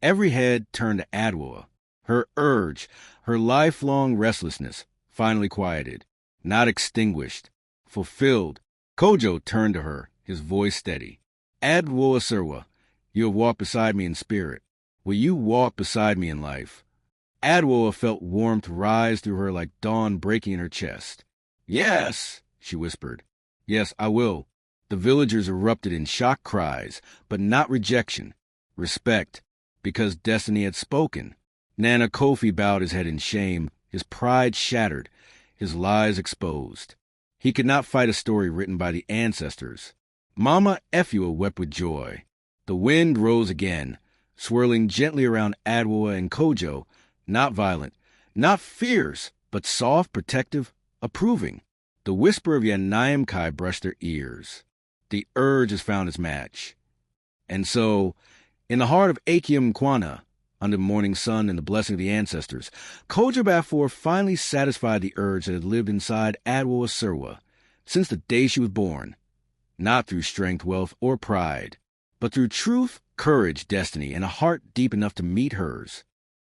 Every head turned to Adwoa. Her urge, her lifelong restlessness, finally quieted, not extinguished, fulfilled. Kojo turned to her, his voice steady. "Adwoa Serwaa, you have walked beside me in spirit. Will you walk beside me in life?" Adwoa felt warmth rise through her like dawn breaking in her chest. "Yes," she whispered. "Yes, I will." The villagers erupted in shocked cries, but not rejection. Respect, because destiny had spoken. Nana Kofi bowed his head in shame, his pride shattered, his lies exposed. He could not fight a story written by the ancestors. Mama Efua wept with joy. The wind rose again, swirling gently around Adwoa and Kojo, not violent, not fierce, but soft, protective, approving. The whisper of Nyamkai brushed their ears. The urge has found its match. And so, in the heart of Akyem Nkwanta, under the morning sun and the blessing of the ancestors, Kojo Baffour finally satisfied the urge that had lived inside Adwoa Serwaa since the day she was born. Not through strength, wealth, or pride, but through truth, courage, destiny, and a heart deep enough to meet hers.